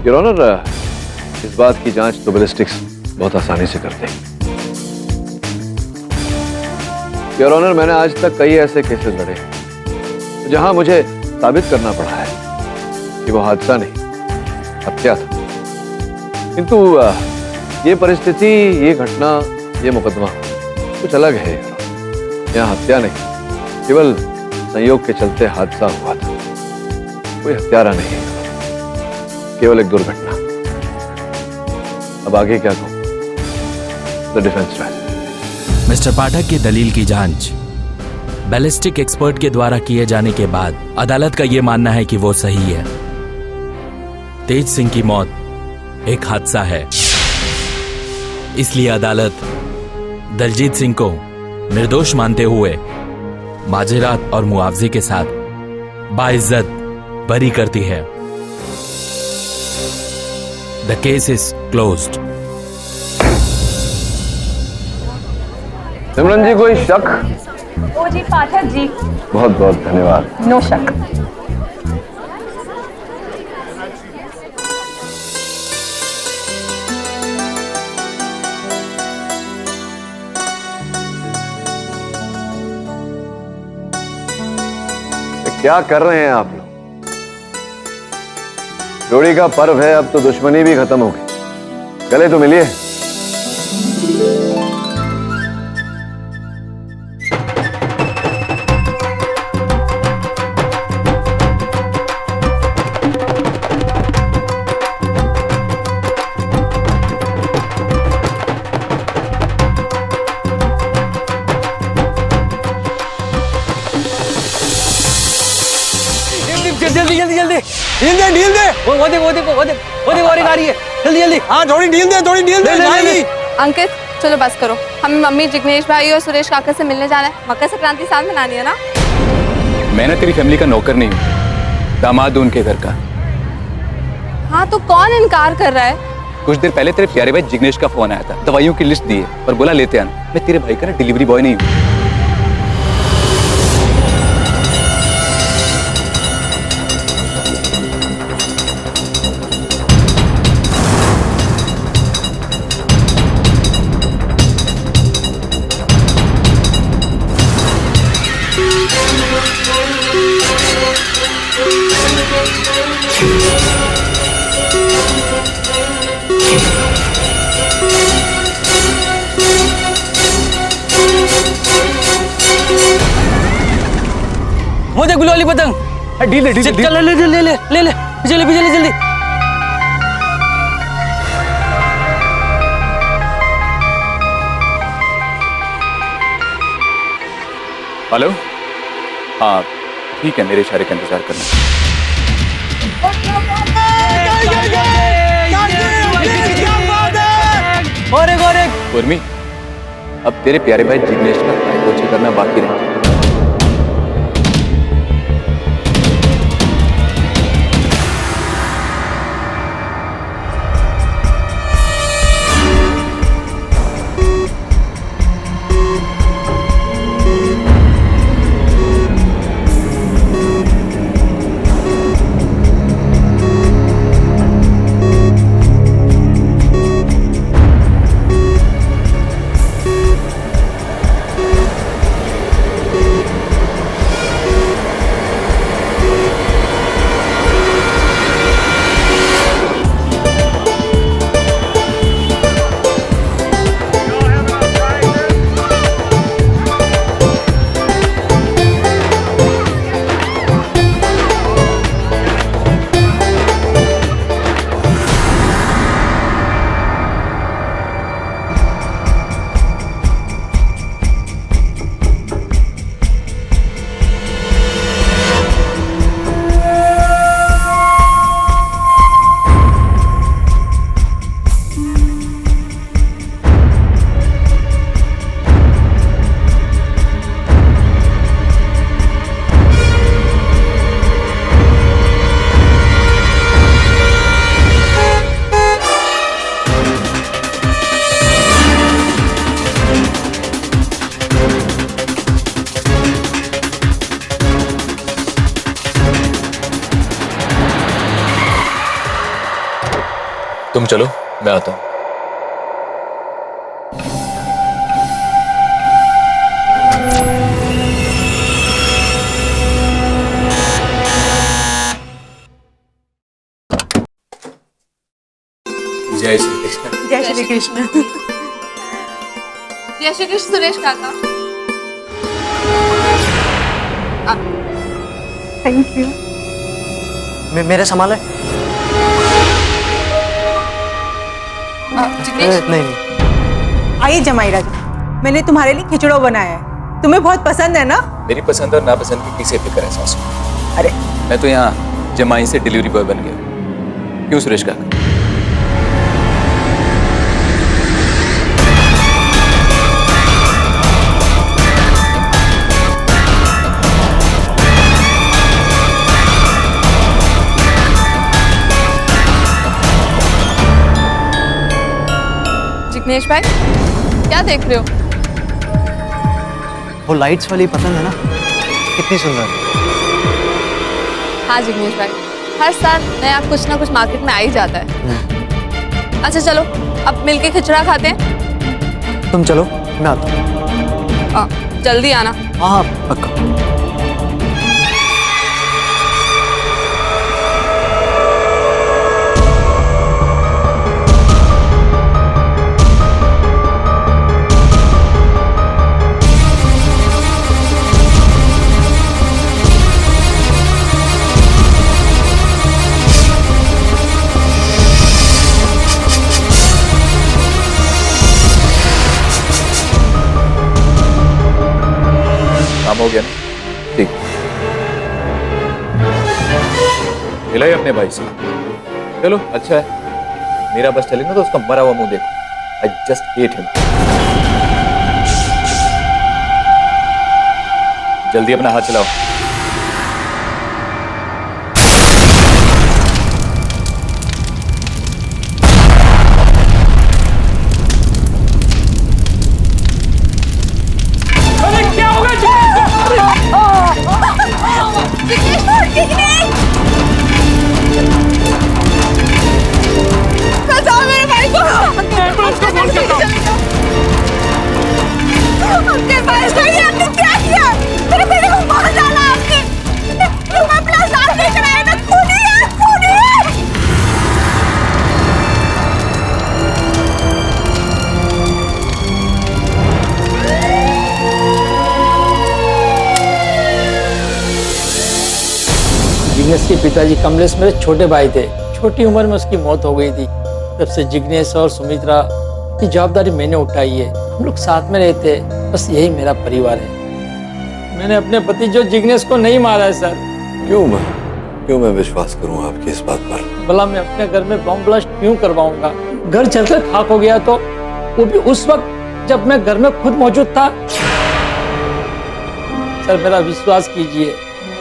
D: योर ऑनर, इस बात की जांच तो बैलिस्टिक्स बहुत आसानी से करते हैं। योर ऑनर, मैंने आज तक कई ऐसे केसेस लड़े जहां मुझे साबित करना पड़ा है कि वो हादसा नहीं, हत्या था। किंतु ये परिस्थिति, ये घटना, ये मुकदमा कुछ अलग है। यहाँ हत्या नहीं, केवल संयोग के चलते हादसा हुआ था। कोई हत्यारा नहीं, केवल एक दुर्घटना। अब आगे क्या कहूं? The defence lawyer.
N: मिस्टर पाठक की दलील की जांच बैलिस्टिक एक्सपर्ट के द्वारा किए जाने के बाद अदालत का यह मानना है कि वो सही है। तेज सिंह की मौत एक हादसा है। इसलिए अदालत दलजीत सिंह को निर्दोष मानते हुए माजरात और मुआवजे के साथ बाइज्जत बरी करती है। The case is closed.
D: सिमरन जी, कोई शक?
E: ओ जी पाठक जी,
D: बहुत बहुत धन्यवाद।
E: नो शक।
D: क्या कर रहे हैं आप लोग? जोड़ी का पर्व है, अब तो दुश्मनी भी खत्म हो गई। गले तो मिलिए।
R: जल्दी जल्दी जल्दी ढील दे वो देखो और एक आ रही है। जल्दी जल्दी, हाँ थोड़ी ढील दे जाएगी।
S: अंकित चलो बस करो, हमें मम्मी, जिग्नेश भाई और सुरेश काका से मिलने जाना है। मकर संक्रांति साथ मनानी है ना।
T: मैं ना तेरी फैमिली का नौकर नहीं हूँ, दामाद हूं उनके घर का।
S: हाँ तो कौन इनकार कर रहा है?
T: कुछ देर पहले तेरे प्यारे भाई जिग्नेश का फोन आया था, दवाइयों की लिस्ट दी है और बोला लेते आना। मैं तेरे भाई का ना डिलीवरी बॉय नहीं हूँ।
R: वो देख गुलाली पतंग।
T: डील ले
R: चल ले ले ले ले ले ले जल्दी जल्दी जल्दी।
T: हेलो, हाँ ठीक है, मेरे इशारे का इंतजार करना। उर्मी, अब तेरे प्यारे भाई जिग्नेश का कोचिंग करना बाकी रहा। तुम चलो, मैं आता हूं। जय श्री कृष्ण।
G: जय श्री कृष्ण।
S: जय श्री कृष्ण सुरेश काका।
G: Thank you.
H: मेरे सामान है?
S: नहीं।
G: आइए जमाई राजा, मैंने तुम्हारे लिए खिचड़ो बनाया है, तुम्हें बहुत पसंद है ना?
T: मेरी पसंद और नापसंद की किसे फिक्र है सासू?
G: अरे
T: मैं तो यहाँ जमाई से डिलीवरी बॉय बन गया। क्यों सुरेश काका?
S: जिग्नेश भाई, क्या देख रहे हो?
H: वो लाइट्स वाली पतंग है ना, कितनी सुंदर।
S: हाँ जिग्नेश भाई, हर साल नया कुछ ना कुछ मार्केट में आ ही जाता है। अच्छा चलो, अब मिलके खिचड़ा खाते हैं।
H: तुम चलो, मैं आता हूँ।
S: जल्दी आना।
H: हाँ पक्का।
T: काम हो गया ना? ठीक, मिला ही अपने भाई से। चलो अच्छा है, मेरा बस चले ना तो उसका मरा हुआ मुंह देखो। I just hate him. जल्दी अपना हाथ चलाओ।
R: जिग्नेश के पिताजी कमलेश मेरे छोटे भाई थे। छोटी उम्र में उसकी मौत हो गई थी। तब से जिग्नेश और सुमित्रा की जवाबदारी मैंने उठाई है। हम लोग साथ में रहते हैं, बस यही मेरा परिवार है। मैंने अपने पति जो जिग्नेश को नहीं मारा है सर।
D: क्यों मैं विश्वास करूं आपकी इस बात पर?
R: भला मैं अपने घर में बम ब्लास्ट क्यों करवाऊंगा? घर जलकर खाक हो गया तो वो भी उस वक्त जब मैं घर में खुद मौजूद था। सर मेरा विश्वास कीजिए,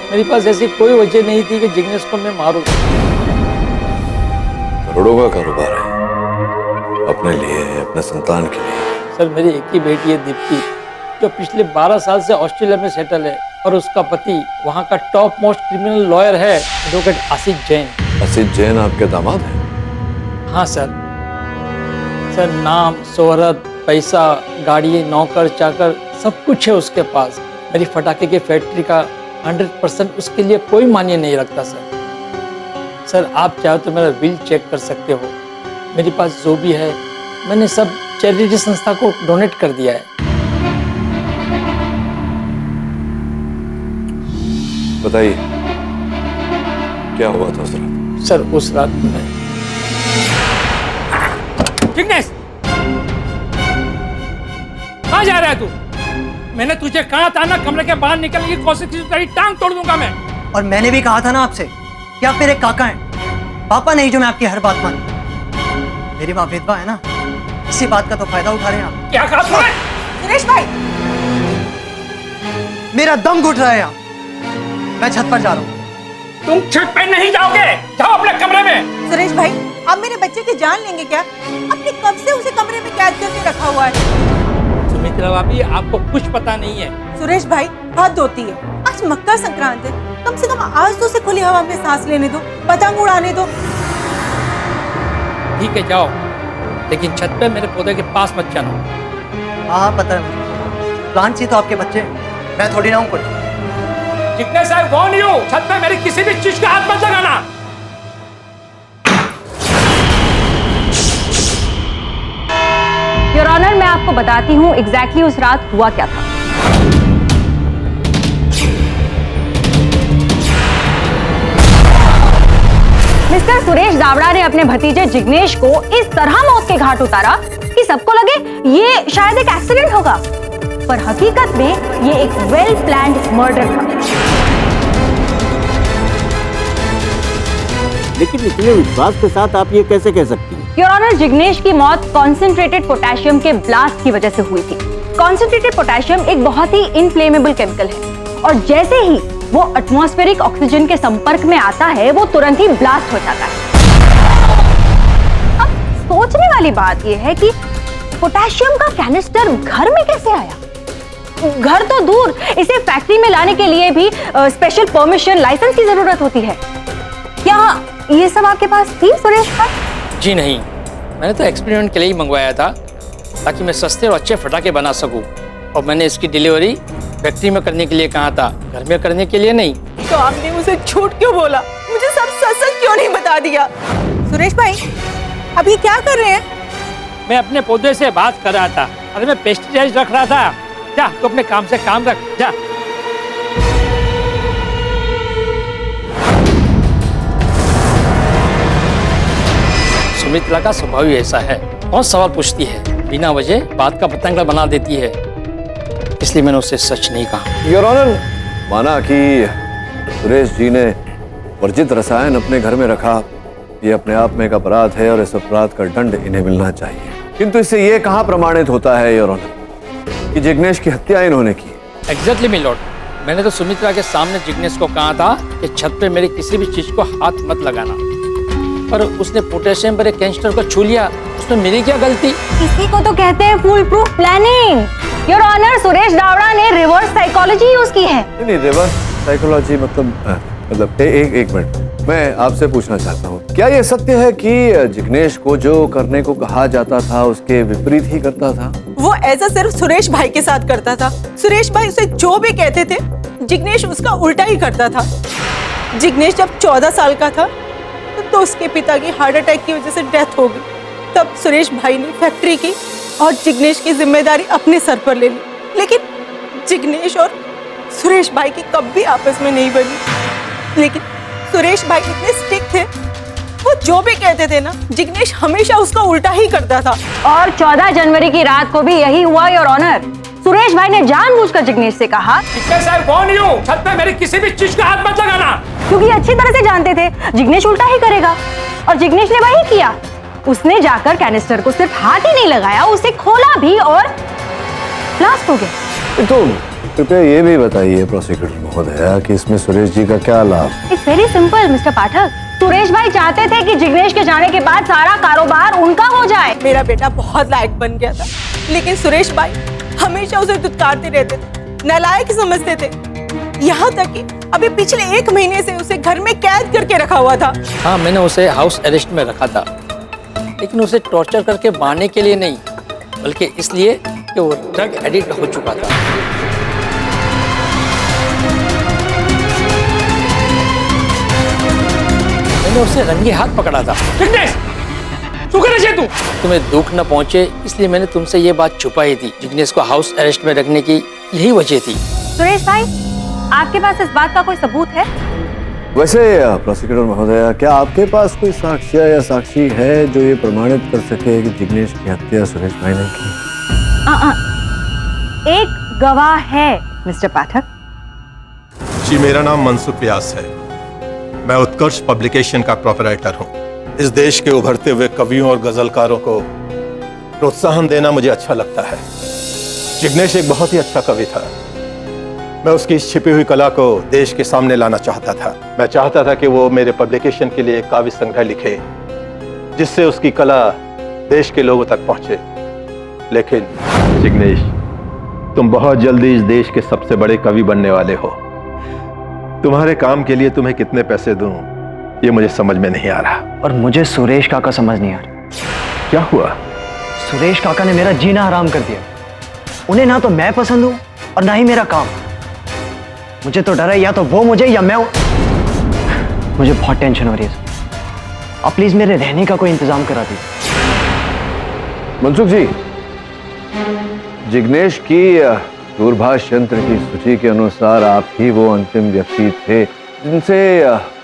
R: मेरे पास ऐसी कोई वजह नहीं थी कि जिग्नेश को मैं मारूं।
D: करोड़ों का कारोबार है, अपने लिए, अपने संतान के लिए।
R: सर मेरी एक ही बेटी है दीप्ति, जो पिछले 12 साल से ऑस्ट्रेलिया में सेटल है, और उसका पति वहाँ का टॉप मोस्ट क्रिमिनल लॉयर है, एडवोकेट आशीष जैन।
D: आशीष जैन आपके दामाद हैं?
R: हाँ सर। सर नाम, शोहरत, पैसा, गाड़ी, नौकर चाकर सब कुछ है उसके पास। मेरी फटाके की फैक्ट्री का 100% उसके लिए कोई मान्य नहीं रखता सर। सर आप चाहो तो मेरा बिल चेक कर सकते हो। मेरे पास जो भी है मैंने सब चैरिटी संस्था को डोनेट कर दिया है।
D: बताइए क्या हुआ था उस रात?
R: सर उस रात में
F: जिग्नेश, कहाँ जा रहा है तू? मैंने तुझे कहा था ना कमरे के बाहर निकलने की कोशिश की, तेरी टांग तोड़ दूंगा मैं।
U: और मैंने भी कहा था ना आपसे कि आप मेरे काका हैं, पापा नहीं जो मैं आपकी हर बात मानूं। मेरी माँ विधवा है ना, इसी बात का तो फायदा उठा रहे हैं आप।
F: क्या कहा तूने?
G: सुरेश भाई,
U: मेरा दम घुट रहा है यहाँ, मैं छत पर जा रहा हूँ।
F: तुम छत पे नहीं जाओगे, जाओ अपने कमरे में।
G: सुरेश भाई, आप मेरे बच्चे की जान लेंगे क्या? आपने कब से उसे कमरे में कैद करके रखा हुआ है?
F: सुमित्रा भाभी, आपको कुछ पता नहीं है।
G: सुरेश भाई, हद होती है। आज मकर संक्रांत है, कम से कम आज तो उसे खुली हवा में सांस लेने दो, पतंग उड़ाने दो।
F: ठीक है जाओ, लेकिन छत पे मेरे पौधे के पास मत जाना।
U: हाँ पता है, प्लांट ही तो आपके बच्चे हैं, मैं थोड़ी ना हूँ कुछ।
F: जिग्नेश आई वार्न यू, छत पे मेरी किसी भी चीज का हाथ मत लगाना।
E: योर ऑनर, मैं आपको बताती हूँ एग्जैक्टली उस रात हुआ क्या था। मिस्टर सुरेश दावड़ा ने अपने भतीजे जिग्नेश को इस तरह मौत के घाट उतारा कि सबको लगे ये शायद एक एक्सीडेंट होगा, पर हकीकत में ये एक वेल प्लान्ड मर्डर था।
V: लेकिन इतने विश्वास के साथ आप ये कैसे कह सकती हैं?
E: योर ऑनर, जिग्नेश की मौत कॉन्सेंट्रेटेड पोटेशियम के ब्लास्ट की वजह से हुई थी। कॉन्सेंट्रेटेड पोटेशियम एक बहुत ही इनफ्लेमेबल केमिकल है, और जैसे ही वो एटमॉस्फेरिक ऑक्सीजन के संपर्क में आता है वो तुरंत ही ब्लास्ट हो जाता है। अब सोचने वाली बात यह है कि पोटेशियम का कैनिस्टर घर में कैसे आया? घर तो दूर, इसे फैक्ट्री में लाने के लिए भी स्पेशल परमिशन, लाइसेंस की जरूरत होती है। क्या ये सब आपके पास थी सुरेश भाई?
F: जी नहीं, मैंने तो एक्सपेरिमेंट के लिए ही मंगवाया था, ताकि मैं सस्ते और अच्छे फटाके बना सकूं। और मैंने इसकी डिलीवरी फैक्ट्री में करने के लिए कहा था, घर में करने के लिए नहीं।
G: तो आपने मुझे झूठ क्यों बोला? मुझे सब सच सच क्यों नहीं बता दिया? सुरेश भाई, अभी क्या कर रहे हैं?
F: मैं अपने पौधे से बात कर रहा था। अरे मैं पेस्टिसाइड रख रहा था। जा, तो अपने काम से काम रख, जा। सुमित्रा का स्वभाव ही ऐसा है, बहुत सवाल पूछती है, बिना वजह बात का पतंगड़ा बना देती है, इसलिए मैंने उससे सच नहीं कहा।
D: योर ऑनर, माना कि सुरेश जी ने वर्जित रसायन अपने घर में रखा, ये अपने आप में एक अपराध है और इस अपराध का दंड इन्हें मिलना चाहिए। किंतु इससे ये कहाँ प्रमाणित होता है योर ऑनर कि जिग्नेश की हत्या इन्होंने की?
R: एग्जैक्टली माय लॉर्ड, मैंने तो सुमित्रा के सामने जिग्नेश को कहा था कि छत पे मेरी किसी भी चीज को हाथ मत लगाना, पर उसने पोटेशियम पर एक कैंस्टर को छू लिया। उसमें मेरी क्या गलती?
E: इसी को तो कहते हैं foolproof planning. Your honour, Suresh Dawda ने रिवर्स साइकोलॉजी यूज की है।
D: नहीं, रिवर्स साइकोलॉजी मतलब एक मिनट, मैं आपसे पूछना चाहता हूँ, क्या ये सत्य है कि जिग्नेश को जो करने को कहा जाता था उसके विपरीत ही करता था?
G: वो ऐसा सिर्फ सुरेश भाई के साथ करता था। सुरेश भाई उसे जो भी कहते थे जिग्नेश उसका उल्टा ही करता था। जिग्नेश जब 14 साल का था तो उसके पिता की हार्ट अटैक की वजह से डेथ हो गई। तब सुरेश भाई ने फैक्ट्री की और जिग्नेश की जिम्मेदारी अपने सर पर ले ली। लेकिन जिग्नेश और सुरेश भाई की कभी आपस में नहीं बनी। लेकिन सुरेश भाई इतने स्ट्रिक्ट थे, वो जो भी कहते थे ना जिग्नेश हमेशा उसका उल्टा ही करता था।
E: और 14 जनवरी की रात को भी यही हुआ योर ऑनर। सुरेश भाई ने जानबूझकर जिग्नेश से कहा,
R: छत पे मेरी किसी भी चीज का हाथ मत लगाना,
E: क्योंकि अच्छी तरह से जानते थे जिग्नेश उल्टा ही करेगा। और जिग्नेश ने वही किया। उसने जाकर कैनिस्टर को सिर्फ हाथ ही नहीं लगाया, उसे खोला भी और ब्लास्ट हो गया।
D: तो कृपया ये भी बताइए प्रोसिक्यूटर महोदया कि इसमें सुरेश जी का क्या लाभ?
E: इट्स वेरी सिंपल मिस्टर पाठक। सुरेश भाई चाहते थे कि जिग्नेश के जाने के बाद सारा कारोबार उनका हो जाए।
G: मेरा बेटा बहुत लायक बन गया था, लेकिन सुरेश भाई हमेशा उसे दुत्कारते रहते थे, नालायक समझते थे। यहाँ तक कि अभी पिछले 1 महीने से उसे घर में कैद करके रखा हुआ था।
R: हाँ, मैंने उसे हाउस अरेस्ट में रखा था, लेकिन उसे टॉर्चर करके मारने के लिए नहीं, बल्कि इसलिए कि वो ड्रग एडिक्ट हो चुका था। मैंने उसे रंगे हाथ पकड़ा था। तू तुम्हें दुख न पहुंचे इसलिए मैंने तुमसे ये बात छुपाई थी। जिग्नेश को हाउस अरेस्ट में रखने की यही वजह थी।
E: सुरेश भाई, आपके पास इस बात का कोई सबूत है?
D: वैसे प्रोसिक्यूटर महोदया, क्या आपके पास कोई साक्ष्य या साक्षी है जो ये प्रमाणित कर सके कि जिग्नेश की हत्या सुरेश भाई ने की?
E: एक गवाह है मिस्टर पाठक।
A: जी, मेरा नाम मनसुख व्यास है। मैं उत्कर्ष पब्लिकेशन का प्रोपराइटर हूँ। इस देश के उभरते हुए कवियों और गजलकारों को प्रोत्साहन देना मुझे अच्छा लगता है। जिग्नेश एक बहुत ही अच्छा कवि था। मैं उसकी इस छिपी हुई कला को देश के सामने लाना चाहता था। मैं चाहता था कि वो मेरे पब्लिकेशन के लिए एक काव्य संग्रह लिखे जिससे उसकी कला देश के लोगों तक पहुंचे। लेकिन जिग्नेश, तुम बहुत जल्दी इस देश के सबसे बड़े कवि बनने वाले हो। तुम्हारे काम के लिए तुम्हें कितने पैसे दूं ये मुझे समझ में नहीं आ रहा।
H: और मुझे सुरेश काका समझ नहीं आ रहा।
A: क्या हुआ?
H: सुरेश काका ने मेरा जीना हराम कर दिया। उन्हें ना तो मैं पसंद हूं और ना ही मेरा काम। मुझे तो डर है या तो वो मुझे या मैं। मुझे बहुत टेंशन हो रही है। आप प्लीज मेरे रहने का कोई इंतजाम करा दीजिए।
D: मनसुख जी, जिग्नेश की दूरभाष यंत्र की सूची के अनुसार आप ही वो अंतिम व्यक्ति थे जिनसे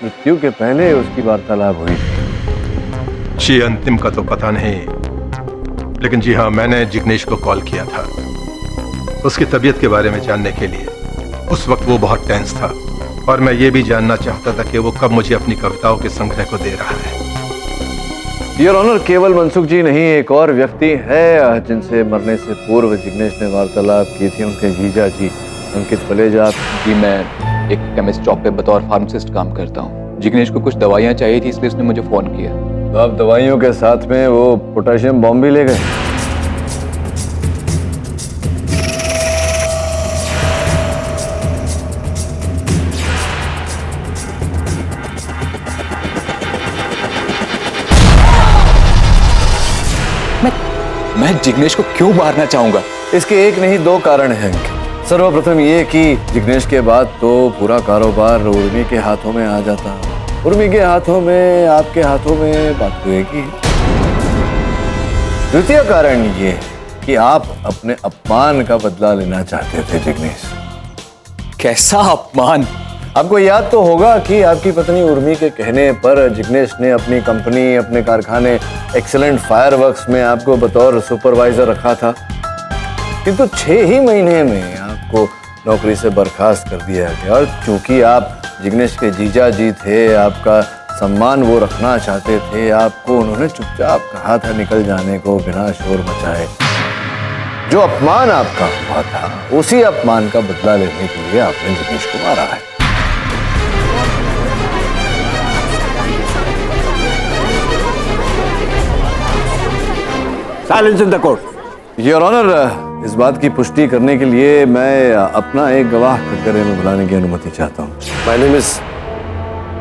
D: मृत्यु के पहले उसकी वार्तालाप हुई थी।
A: जी, अंतिम का तो पता नहीं, लेकिन जी हाँ, मैंने जिग्नेश को कॉल किया था उसकी तबीयत के बारे में जानने के लिए। उस वक्त वो बहुत टेंस था और मैं ये भी जानना चाहता था कि वो कब मुझे अपनी कविताओं के संग्रह को दे रहा है।
D: योर ऑनर, केवल मनसुख जी नहीं, एक और व्यक्ति है जिनसे मरने से पूर्व जिग्नेश ने वार्तालाप की थी, उनके जीजा जी अंकित पलेजा।
T: जी, मैं एक केमिस्ट शॉप पे बतौर फार्मासिस्ट काम करता हूँ। जिग्नेश को कुछ दवाइयाँ चाहिए थी, इसलिए उसने मुझे फोन किया।
D: तो आप दवाइयों के साथ में वो पोटेशियम बॉम्ब भी ले गए?
T: मैं जिग्नेश को क्यों मारना चाहूंगा?
D: इसके एक नहीं 2 कारण हैं। सर्वप्रथम ये कि जिग्नेश के बाद तो पूरा कारोबार उर्मी के हाथों में आ जाता। उर्मी के हाथों में, आपके हाथों में, बात तो एक ही। द्वितीय कारण ये कि आप अपने अपमान का बदला लेना चाहते थे जिग्नेश।
T: कैसा अपमान?
D: आपको याद तो होगा कि आपकी पत्नी उर्मी के कहने पर जिग्नेश ने अपनी कंपनी, अपने कारखाने एक्सीलेंट फायरवर्क्स में आपको बतौर सुपरवाइजर रखा था, किंतु 6 ही महीने में आपको नौकरी से बर्खास्त कर दिया गया। और चूंकि आप जिग्नेश के जीजा जी थे, आपका सम्मान वो रखना चाहते थे, आपको उन्होंने चुपचाप कहा था निकल जाने को बिना शोर मचाए। जो अपमान आपका हुआ था उसी अपमान का बदला लेने के लिए आपने जिग्नेश को मारा है।
V: Silence in the court.
D: Your honour, इस बात की पुष्टि करने के लिए मैं अपना एक गवाह कटघरे में बुलाने की अनुमति चाहता हूँ।
B: My name is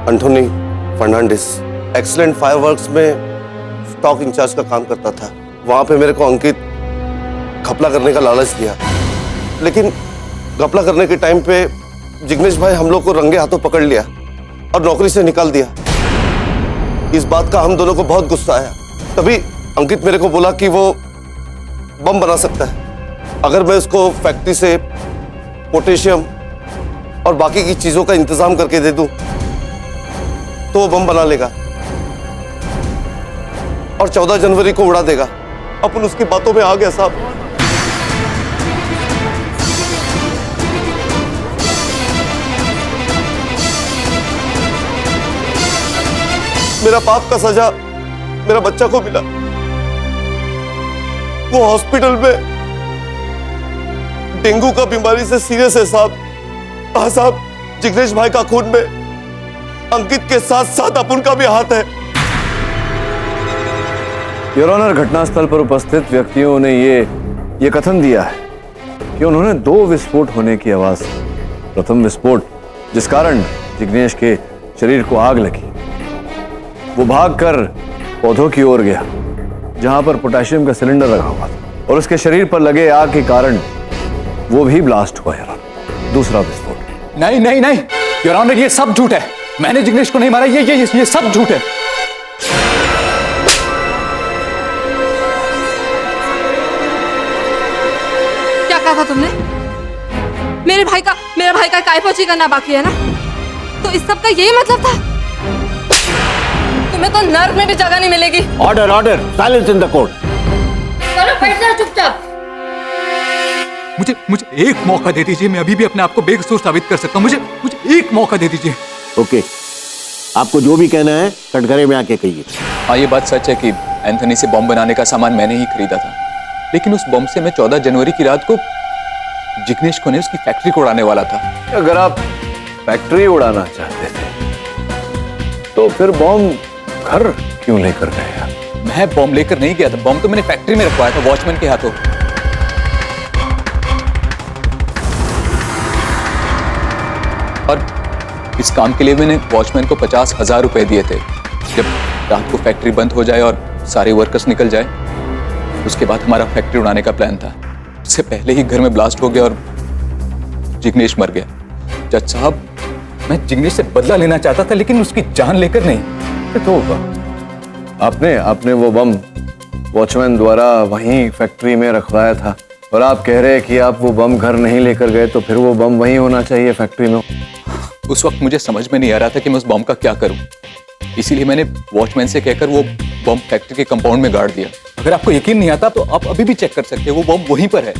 B: Anthony Fernandes. Excellent fireworks में स्टॉक इंचार्ज का काम करता था। वहां पे मेरे को अंकित घपला करने का लालच दिया, लेकिन घपला करने के टाइम पे जिग्नेश भाई हम लोग को रंगे हाथों पकड़ लिया और नौकरी से निकाल दिया। इस बात का हम दोनों को बहुत गुस्सा आया। तभी अंकित मेरे को बोला कि वो बम बना सकता है। अगर मैं उसको फैक्ट्री से पोटेशियम और बाकी की चीजों का इंतजाम करके दे दूं तो वो बम बना लेगा और 14 जनवरी को उड़ा देगा। अपन उसकी बातों में आ गया साहब। मेरा पाप का सजा मेरा बच्चा को मिला। वो हॉस्पिटल में डेंगू का बीमारी से सीरियस है साहब। हाँ साहब, जिग्नेश भाई का खून में अंकित के साथ साथ अपन का भी हाथ है।
D: योर ऑनर, घटनास्थल पर उपस्थित व्यक्तियों ने ये कथन दिया है कि उन्होंने 2 विस्फोट होने की आवाज सुनी। प्रथम विस्फोट जिस कारण जिग्नेश के शरीर को आग लगी, वो भागकर पौधों की ओर गया जहां पर पोटेशियम का सिलेंडर रखा हुआ था और उसके शरीर पर लगे आग के कारण वो भी ब्लास्ट हुआ। योर ऑनर, दूसरा विस्फोट।
T: नहीं नहीं नहीं योर ऑनर, ये सब झूठ है। मैंने जिग्नेश को नहीं मारा। ये सब झूठ है।
S: क्या कहा था तुमने? मेरे भाई का कायपोची करना बाकी है ना? तो इस सब का यही मतलब था? तुम्हें तो नर्क में भी जगह नहीं मिलेगी।
V: Order order, silence in the court.
S: चलो बैठ जाओ चुपचाप।
T: मुझे एक मौका दे दीजिए। मैं अभी भी अपने आप को बेकसूर साबित कर सकता हूँ। मुझे एक मौका दे दीजिए।
V: ओके, आपको जो भी कहना है कटघरे में आके कहिए।
T: हाँ, ये बात सच है कि एंथोनी से बम बनाने का सामान मैंने ही खरीदा था, लेकिन उस बम से मैं 14 जनवरी की रात को जिग्नेश को उसकी फैक्ट्री को उड़ाने वाला था।
D: अगर आप फैक्ट्री उड़ाना चाहते थे तो फिर बम घर क्यों लेकर गए?
T: मैं बम लेकर नहीं गया था। बम तो मैंने फैक्ट्री में रखवाया था वॉचमैन के हाथों। और इस काम के लिए मैंने वॉचमैन को 50,000 रुपए दिए थे। जब रात को फैक्ट्री बंद हो जाए और सारे वर्कर्स निकल जाए, उसके बाद हमारा फैक्ट्री उड़ाने का प्लान था। उससे पहले ही घर में ब्लास्ट हो गया और जिग्नेश मर गया। जज साहब, मैं जिग्नेश से बदला लेना चाहता था, लेकिन उसकी जान लेकर नहीं।
D: तो आपने वो बम वॉचमैन द्वारा वहीं फैक्ट्री में रखवाया था और आप कह रहे हैं कि आप वो बम घर नहीं लेकर गए, तो फिर वो बम वहीं होना चाहिए फैक्ट्री में।
T: उस वक्त मुझे समझ में नहीं आ रहा था कि मैं उस बम का क्या करूं, इसीलिए मैंने वॉचमैन से कहकर वो बम फैक्ट्री के कंपाउंड में गाड़ दिया। अगर आपको यकीन नहीं आता तो आप अभी भी चेक कर सकते हैं, वो बम वहीं पर है।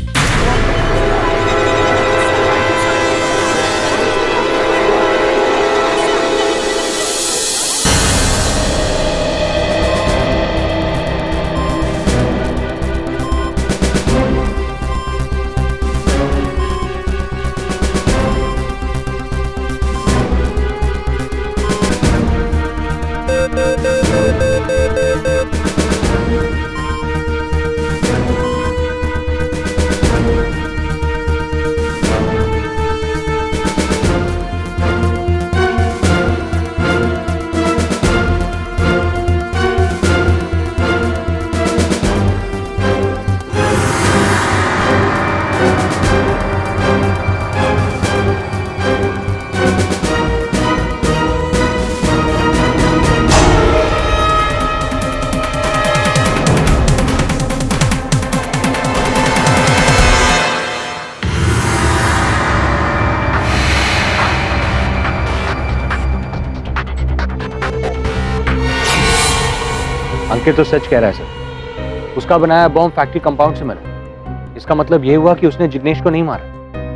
H: अंकित तो सच कह रहा है सर। उसका बनाया बॉम्ब फैक्ट्री कंपाउंड से मिला। इसका मतलब ये हुआ कि उसने जिग्नेश को नहीं मारा।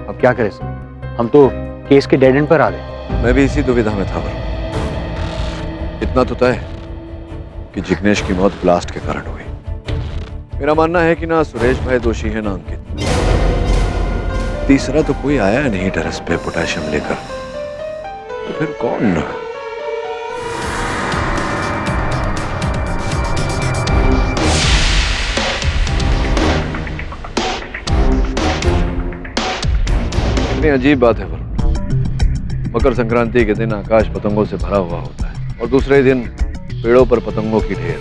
H: अब क्या करें सर, हम तो केस के डेड एंड पर आ गए।
D: मैं भी इसी दुविधा में था। इतना तो तय है कि जिग्नेश की मौत ब्लास्ट के कारण हुई। मेरा मानना है कि ना सुरेश भाई दोषी है ना अंकित। तीसरा तो कोई आया नहीं टेरेस पे पोटेशियम लेकर, तो फिर कौन? कितनी अजीब बात है वरुण। मकर संक्रांति के दिन आकाश पतंगों से भरा हुआ होता है और दूसरे दिन पेड़ों पर पतंगों की ढेर।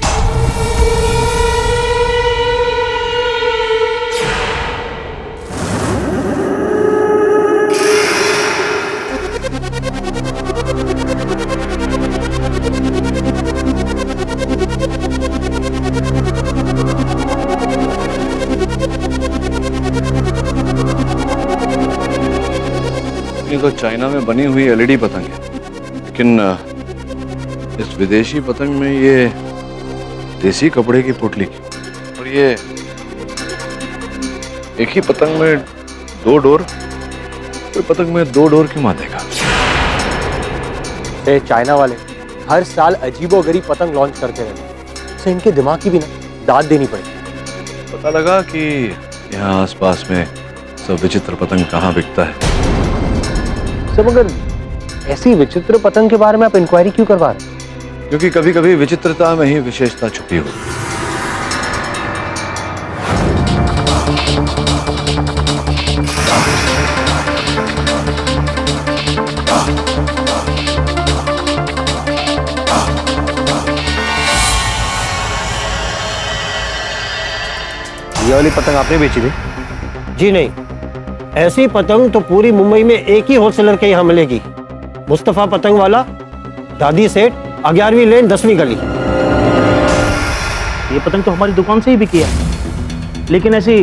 D: ये तो चाइना में बनी हुई एलईडी पतंग है, लेकिन इस विदेशी पतंग में ये देसी कपड़े की पुतली की, और ये एक ही पतंग में दो डोर। कोई पतंग में दो डोर क्यों बांधेगा?
H: चाइना वाले हर साल अजीबोगरीब पतंग लॉन्च करते रहते हैं, तो इनके दिमाग की भी ना दाद देनी पड़ेगी।
D: पता लगा कि यहाँ आसपास में सब विचित्र पतंग कहाँ बिकता है।
H: सब अगर ऐसी विचित्र पतंग के बारे में आप इंक्वायरी क्यों करवा रहे हैं?
D: क्योंकि कभी कभी विचित्रता में ही विशेषता छुपी होती है।
V: ये वाली पतंग आपने बेची थी? जी नहीं, ऐसी पतंग तो पूरी मुंबई में एक ही होलसेलर के यहाँ मिलेगी। मुस्तफा पतंग वाला, दादी सेठ, 11वीं लेन, 10वीं गली।
C: ये पतंग तो हमारी दुकान से ही बिकी है, लेकिन ऐसी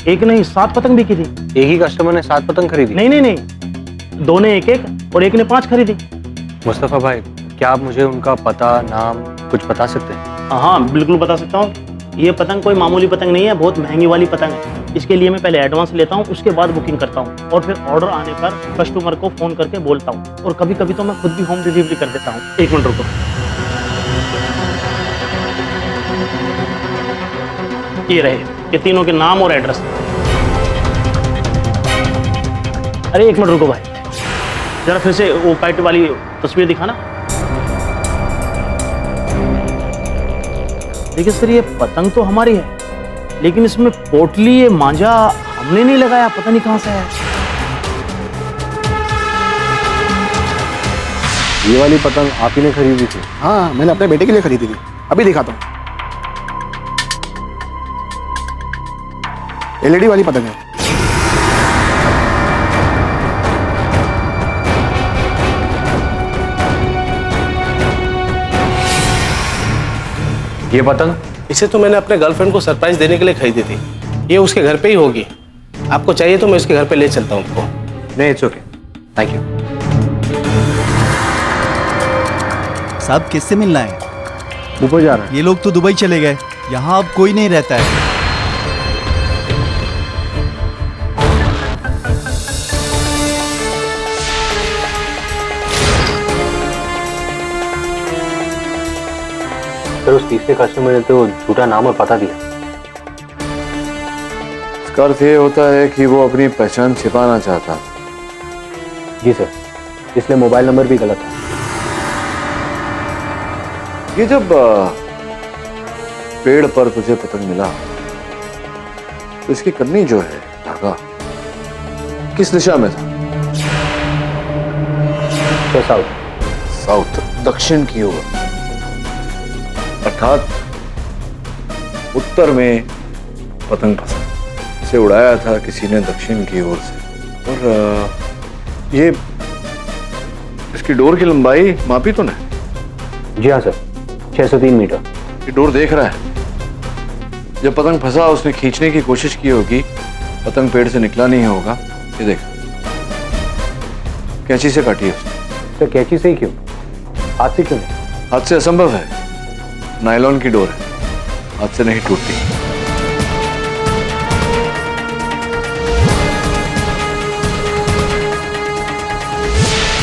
C: एक नहीं 7 पतंग बिकी थी।
H: एक ही कस्टमर ने 7 पतंग खरीदी?
C: नहीं नहीं नहीं, 2 ने 1-1 और 1 ने 5 खरीदी।
H: मुस्तफा भाई, क्या आप मुझे उनका पता, नाम कुछ बता सकते हैं?
C: हाँ बिल्कुल बता सकता हूँ। ये पतंग कोई मामूली पतंग नहीं है, बहुत महंगी वाली पतंग है। इसके लिए मैं पहले एडवांस लेता हूँ, उसके बाद बुकिंग करता हूँ और फिर ऑर्डर आने पर कस्टमर को फोन करके बोलता हूँ, और कभी कभी तो मैं खुद भी होम डिलीवरी कर देता हूँ। 1 मिनट रुको। ये रहे, ये तीनों के नाम और एड्रेस। अरे 1 मिनट रुको भाई, जरा फिर से वो काइट वाली तस्वीर दिखाना। देखिए सर, ये पतंग तो हमारी है, लेकिन इसमें पोटली, ये मांझा हमने नहीं लगाया, पता नहीं कहां से है।
V: ये वाली पतंग आप ही ने खरीदी थी?
M: हाँ, मैंने अपने बेटे के लिए खरीदी थी। अभी दिखाता हूँ। एलईडी वाली पतंग है।
H: ये पतंग?
M: इसे तो मैंने अपने गर्लफ्रेंड को सरप्राइज देने के लिए खरीदी थी। ये उसके घर पे ही होगी। आपको चाहिए तो मैं उसके घर पे ले चलता हूँ आपको।
H: नहीं, इट्स ओके, थैंक यू।
W: साहब किससे मिलना है?
V: ऊपर जा रहा है।
W: ये लोग तो दुबई चले गए, यहाँ अब कोई नहीं रहता है।
H: सर, उस तीसरे कस्टमर ने तो झूठा नाम और पता दिया।
D: इसका अर्थ ये होता है कि वो अपनी पहचान छिपाना चाहता।
H: जी सर, इसलिए मोबाइल नंबर भी गलत है।
D: ये जब पेड़ पर तुझे पतंग मिला तो इसकी कन्नी जो है, धागा, किस दिशा में था?
H: तो साउथ।
D: साउथ, दक्षिण की ओर, अर्थात उत्तर में पतंग फंसा। इसे उड़ाया था किसी ने दक्षिण की ओर से। और ये इसकी डोर की लंबाई मापी तो नहीं?
H: जी हाँ सर, 603 मीटर।
D: ये डोर देख रहा है। जब पतंग फंसा उसने खींचने की कोशिश की होगी, पतंग पेड़ से निकला नहीं होगा। ये देख, कैंची से काटी है उसने।
H: सर, कैंची से ही क्यों? हाथ से क्यों नहीं?
D: हाथ से असंभव है, नायलॉन की डोर है, हाथ से नहीं टूटती।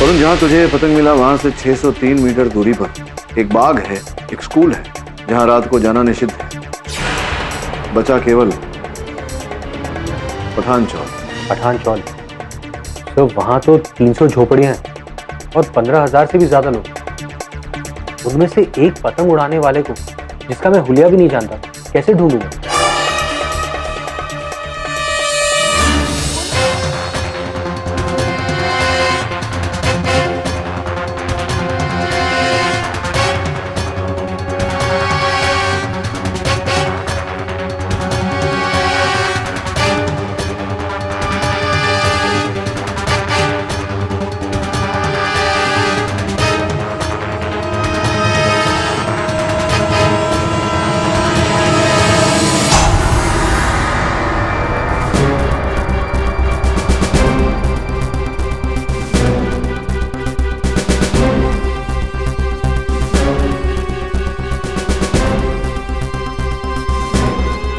D: वरुण, जहां तुझे पतंग मिला वहां से 603 मीटर दूरी पर एक बाग है, एक स्कूल है जहां रात को जाना निषिद्ध है। बचा केवल पठान चौल।
H: पठान चौल तो वहां तो 300 झोपड़ियां हैं और 15,000 से भी ज्यादा लोग। उनमें से एक पतंग उड़ाने वाले को, जिसका मैं हुलिया भी नहीं जानता, कैसे ढूंढूंगा?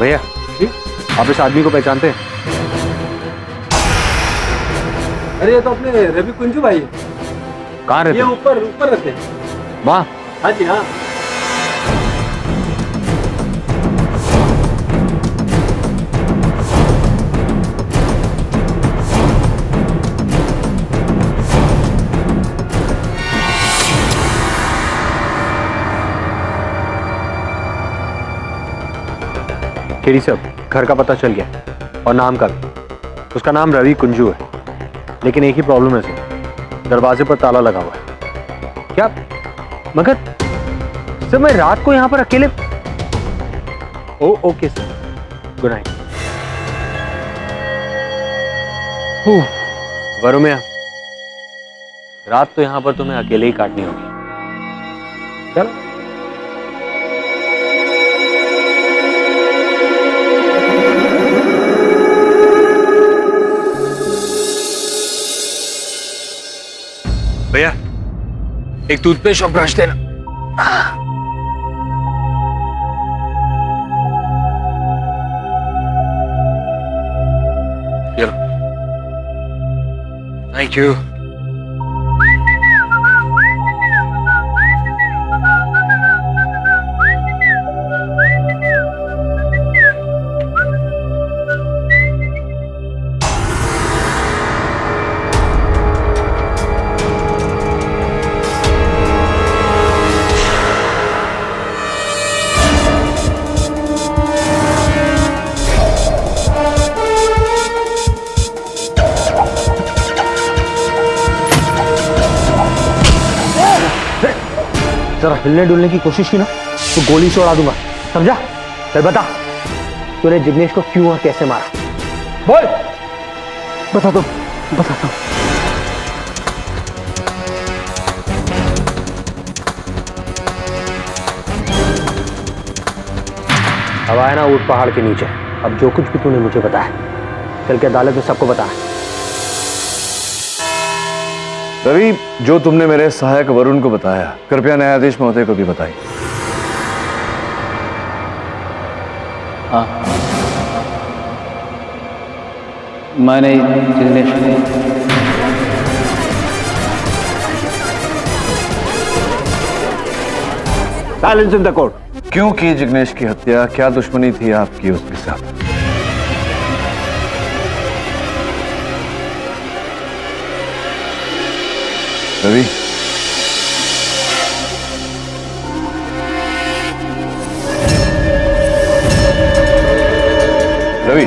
H: भैया जी, आप इस आदमी को पहचानते हैं?
J: अरे ये तो अपने रवि कुंजू भाई।
H: कहाँ रहते
J: ये
H: हैं?
J: ऊपर ऊपर रहते हैं।
H: वहाँ?
J: हाँ जी हाँ।
H: केडी साहब, घर का पता चल गया और नाम का भी। उसका नाम रवि कुंजू है, लेकिन एक ही प्रॉब्लम है सर, दरवाजे पर ताला लगा हुआ है। क्या? मगर सर मैं रात को यहाँ पर अकेले। Okay sir, good night. Varun मियां, रात तो यहाँ पर तुम्हें अकेले ही काटनी होगी। चलो। भैया एक टूथपेस्ट और ब्रश देना। चलो, थैंक यू। जरा हिलने डुलने की कोशिश की ना तो गोली से उड़ा दूंगा, समझा? चल बता, तूने जिग्नेश को क्यों और कैसे मारा? बोल। बता दो, बताता हूं। अब आया ना ऊंट पहाड़ के नीचे। अब जो कुछ भी तूने मुझे बताया, चल के अदालत में सबको बता।
D: रवि, जो तुमने मेरे सहायक वरुण को बताया, कृपया न्यायाधीश महोदय को भी बताइए।
K: हाँ, मैंने Jignesh
D: silence in the court. क्यों की जिग्नेश की हत्या? क्या दुश्मनी थी आपकी उसके साथ? रवि, रवि,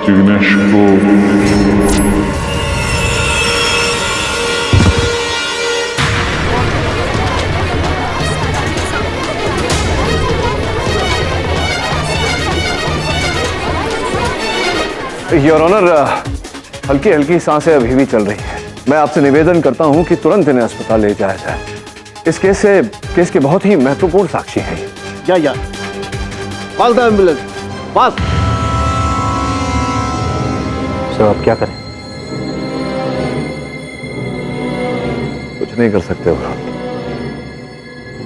L: जिग्नेश को
D: योर ऑनर, हल्की हल्की सांसें अभी भी चल रही है। मैं आपसे निवेदन करता हूं कि तुरंत इन्हें अस्पताल ले जाया जाए। इस केस के बहुत ही महत्वपूर्ण साक्षी हैं।
V: या call the ambulance fast.
H: Sir अब क्या करें?
D: कुछ नहीं कर सकते वरुण,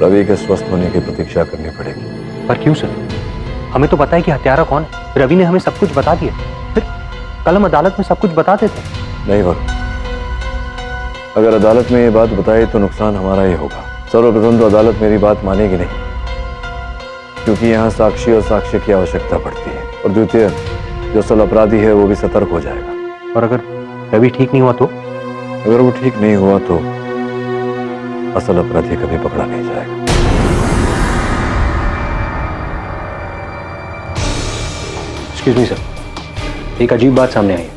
D: रवि के स्वस्थ होने की प्रतीक्षा करनी पड़ेगी।
H: पर क्यों सर? हमें तो पता है कि हत्यारा कौन है। रवि ने हमें सब कुछ बता दिया, फिर कल हम अदालत में सब कुछ बता देते।
D: नहीं वरुण, अगर अदालत में ये बात बताई तो नुकसान हमारा ही होगा। सर्वप्रथम तो अदालत मेरी बात मानेगी नहीं, क्योंकि यहाँ साक्षी और साक्ष्य की आवश्यकता पड़ती है, और द्वितीय जो असल अपराधी है वो भी सतर्क हो जाएगा।
H: और अगर रवि ठीक नहीं हुआ तो?
D: अगर वो ठीक नहीं हुआ तो असल अपराधी कभी पकड़ा नहीं जाएगा।
H: एक्सक्यूज मी सर, एक अजीब बात सामने आई है।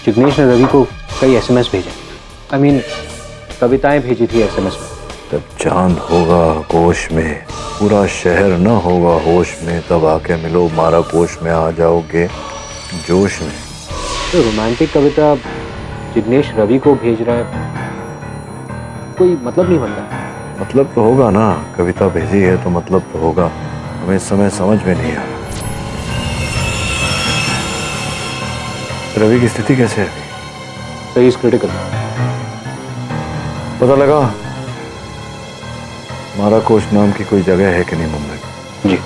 H: जिग्नेश ने रवि को कई एसएमएस भेजे, आई मीन कविताएं भेजी थी एसएमएस में।
D: जब चांद होगा कोश में, पूरा शहर न होगा होश में, तब आके मिलो मारा कोश में, आ जाओगे जोश में।
H: तो रोमांटिक कविता जिग्नेश रवि को भेज रहा है, कोई मतलब नहीं बनता।
D: मतलब तो होगा ना, कविता भेजी है तो मतलब तो होगा। हमें इस समय समझ में नहीं आ रहा रवि की स्थिति कैसे है?
H: सही इज क्रिटिकल।
D: पता लगा मारा कोश नाम की कोई जगह है कि नहीं मुंबई में?
H: जी।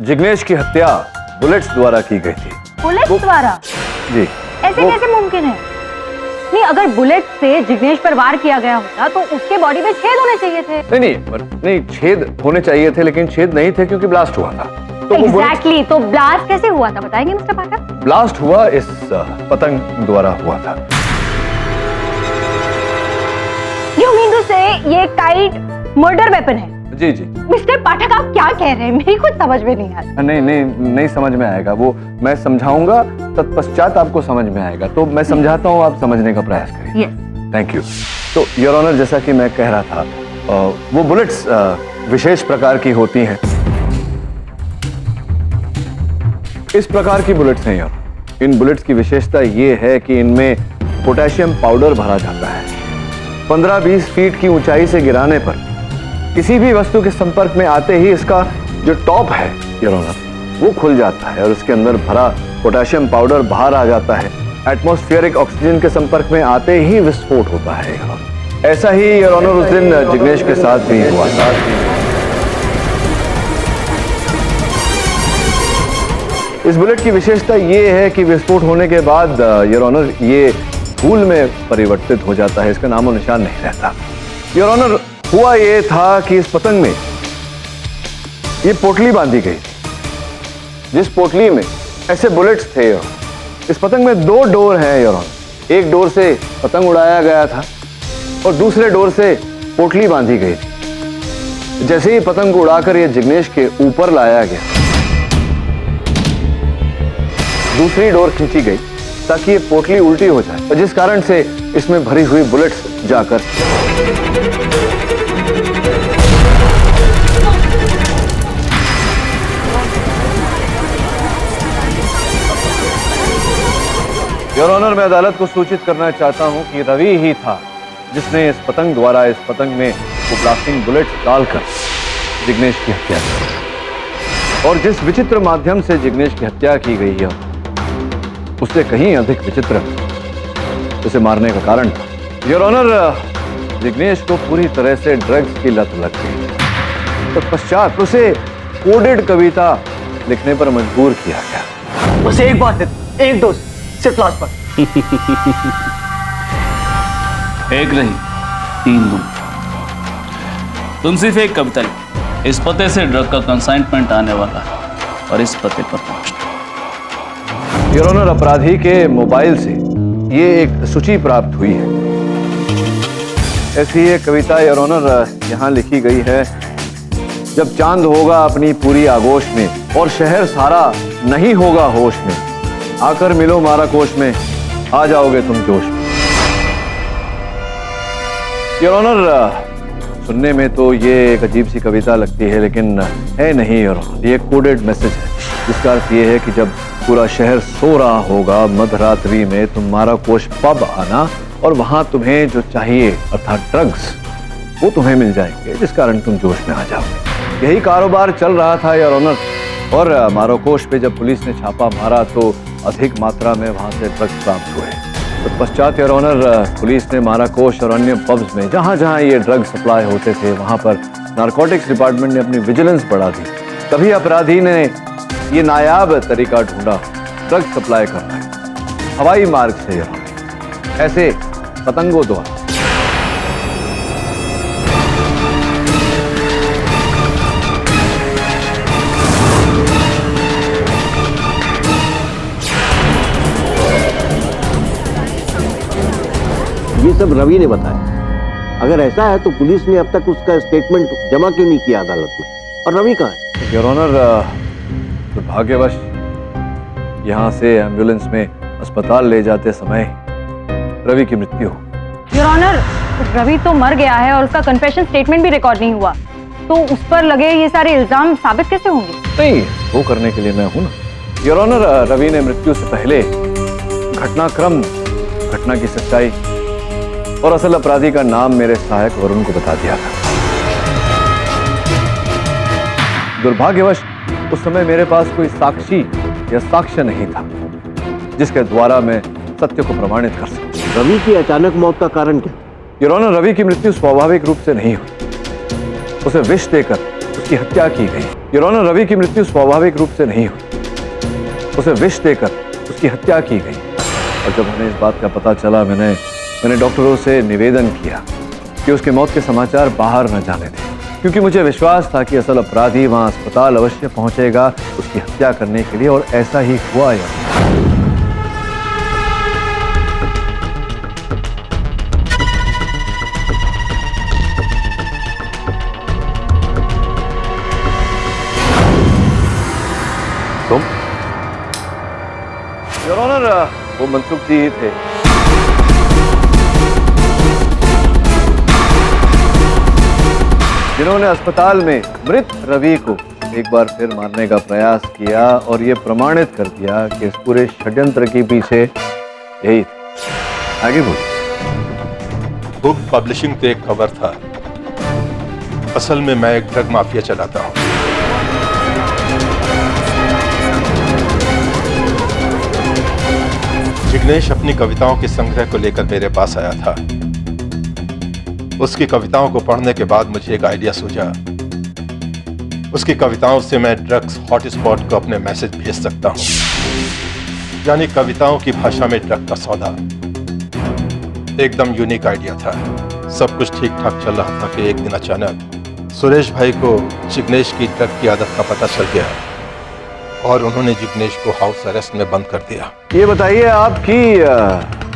D: जिग्नेश की हत्या बुलेट्स द्वारा की गई थी।
E: बुलेट द्वारा?
D: जी।
E: ऐसे कैसे मुमकिन है? नहीं, अगर बुलेट से जिग्नेश पर वार किया गया होता तो उसके बॉडी में छेद होने चाहिए थे।
D: नहीं, छेद होने चाहिए थे, लेकिन छेद नहीं थे क्योंकि ब्लास्ट हुआ था। तो
E: एग्जैक्टली, तो ब्लास्ट कैसे हुआ था बताएंगे मिस्टर पाठक?
D: ब्लास्ट हुआ इस पतंग द्वारा हुआ था।
E: यू मीन टू से ये काइट मर्डर वेपन है?
D: जी जी।
E: मिस्टर पाठक आप क्या कह रहे हैं? मेरी कुछ समझ में नहीं आ रहा।
D: नहीं समझ में आएगा, वो मैं समझाऊंगा, तत्पश्चात आपको समझ में आएगा। तो मैं समझाता हूँ, आप समझने का प्रयास करिए। Thank you. तो योर ऑनर, जैसा कि मैं कह रहा था, वो बुलेट्स विशेष प्रकार की होती हैं। इस प्रकार की बुलेट्स हैं यार। इन बुलेट्स की विशेषता ये है कि इनमें पोटेशियम पाउडर भरा जाता है। 15-20 फीट की ऊंचाई से गिराने पर किसी भी वस्तु के संपर्क में आते ही इसका जो टॉप है योर ऑनर, वो खुल जाता है और उसके अंदर भरा पोटेशियम पाउडर बाहर आ जाता है। एटमॉस्फेरिक ऑक्सीजन के संपर्क में आते ही विस्फोट होता है। ऐसा ही योर ऑनर उस दिन जिग्नेश के साथ भी हुआ। इस बुलेट की विशेषता ये है कि विस्फोट होने के बाद योर ऑनर ये धूल में परिवर्तित हो जाता है, इसका नामो निशान नहीं रहता। योर ऑनर, हुआ ये था कि इस पतंग में ये पोटली बांधी गई थी, जिस पोटली में ऐसे बुलेट्स थे। इस पतंग में 2 डोर हैं योर ऑनर। एक डोर से पतंग उड़ाया गया था और दूसरे डोर से पोटली बांधी गई थी। जैसे ही पतंग को उड़ाकर ये जिग्नेश के ऊपर लाया गया, दूसरी डोर खींची गई ताकि ये पोटली उल्टी हो जाए, और जिस कारण से इसमें भरी हुई बुलेट्स जाकर योर ऑनर, मैं अदालत को सूचित करना चाहता हूं कि रवि ही था जिसने इस पतंग द्वारा इस पतंग में वो ब्लास्टिंग बुलेट्स डालकर जिग्नेश की हत्या की। और जिस विचित्र माध्यम से जिग्नेश की हत्या की गई है, उससे कहीं अधिक विचित्र उसे मारने का कारण था। योर ऑनर, जिग्नेश को पूरी तरह से ड्रग्स की लत लग गई। तो पश्चात उसे कोडेड कविता लिखने पर मजबूर किया गया।
U: बस एक बात है, एक डोज सिर्फ लास्ट पर।
I: एक नहीं, 3 दूं। तुम सिर्फ एक कविता लिखो। इस पते से ड्रग का कंसाइनमेंट आने वाला है और इस पते पर पहुंचना।
D: योर ऑनर, अपराधी के मोबाइल से ये एक सूची प्राप्त हुई है। ऐसी एक कविता योर ऑनर यहाँ लिखी गई है। जब चांद होगा अपनी पूरी आगोश में और शहर सारा नहीं होगा होश में, आकर मिलो मारा कोश में, आ जाओगे तुम जोश में। योर ऑनर, सुनने में तो ये एक अजीब सी कविता लगती है, लेकिन है नहीं योर ऑनर। ये कोडेड मैसेज है, जिसका अर्थ ये है कि जब पूरा शहर सो रहा होगा मध्यरात्रि में, तुम मारा कोश पब आना और वहां तुम्हें जो चाहिए अर्थात ड्रग्स, वो तुम्हें मिल जाएंगे, जिस कारण तुम जोश में आ जाओगे। यही कारोबार चल रहा था योर ऑनर। और माराकोश पे जब पुलिस ने छापा मारा तो अधिक मात्रा में वहां से ड्रग्स प्राप्त हुए। तो पश्चात योर ऑनर, पुलिस ने माराकोश और अन्य पब्स में जहां जहां ये ड्रग सप्लाई होते थे, वहां पर नारकोटिक्स डिपार्टमेंट ने अपनी विजिलेंस बढ़ा दी। तभी अपराधी ने ये नायाब तरीका ढूंढा ड्रग सप्लाई करना है। हवाई मार्ग से योर ऑनर, ऐसे पतंगों द्वारा।
L: ये सब रवि ने बताया। अगर ऐसा है तो पुलिस ने अब तक उसका स्टेटमेंट जमा क्यों नहीं किया अदालत में? और रवि कहाँ है?
D: योर ऑनर, दुर्भाग्यवश यहाँ से एम्बुलेंस में अस्पताल ले जाते समय रवि की मृत्यु हो।
E: योर ऑनर, रवि तो मर गया है और उसका कन्फेशन स्टेटमेंट भी रिकॉर्ड नहीं हुआ, तो उस पर लगे ये सारे इल्जाम साबित कैसे होंगे?
D: नहीं, वो करने के लिए मैं हूं ना। योर ऑनर, रवि ने मृत्यु से पहले घटनाक्रम, घटना की सच्चाई और असल अपराधी का नाम मेरे सहायक वरुण को बता दिया था। दुर्भाग्यवश उस समय मेरे पास कोई साक्षी या साक्ष्य नहीं था जिसके द्वारा मैं सत्य को प्रमाणित कर सकूं।
L: रवि की अचानक मौत का कारण क्या?
D: योर ऑनर, रवि की मृत्यु स्वाभाविक रूप से नहीं हुई, उसे विष देकर उसकी हत्या की गई। योर ऑनर, रवि की मृत्यु स्वाभाविक रूप से नहीं हुई, उसे विष देकर उसकी हत्या की गई। और जब हमें इस बात का पता चला, मैंने डॉक्टरों से निवेदन किया कि उसके मौत के समाचार बाहर न जाने दें, क्योंकि मुझे विश्वास था कि असल अपराधी वहां अस्पताल अवश्य पहुंचेगा उसकी हत्या करने के लिए, और ऐसा ही हुआ। तुम? योर ऑनर, वो मनसुख जी ही थे। जिन्होंने अस्पताल में मृत रवि को एक बार फिर मारने का प्रयास किया और ये प्रमाणित कर दिया कि इस पूरे षड्यंत्र के पीछे यही था। आगे बोलिए।
A: बुक पब्लिशिंग तो एक खबर था, असल में मैं एक ड्रग माफिया चलाता हूं। जिग्नेश अपनी कविताओं के संग्रह को लेकर मेरे पास आया था। उसकी कविताओं को पढ़ने के बाद मुझे एक आइडिया सूझा। उसकी कविताओं से मैं ड्रग्स हॉटस्पॉट को अपने मैसेज भेज सकता हूं, यानी कविताओं की भाषा में ड्रग का सौदा। एकदम यूनिक आइडिया था। सब कुछ ठीक ठाक चल रहा था कि एक दिन अचानक सुरेश भाई को जिग्नेश की ड्रग की आदत का पता चल गया और उन्होंने जिग्नेश को हाउस अरेस्ट में बंद कर दिया।
D: ये बताइए,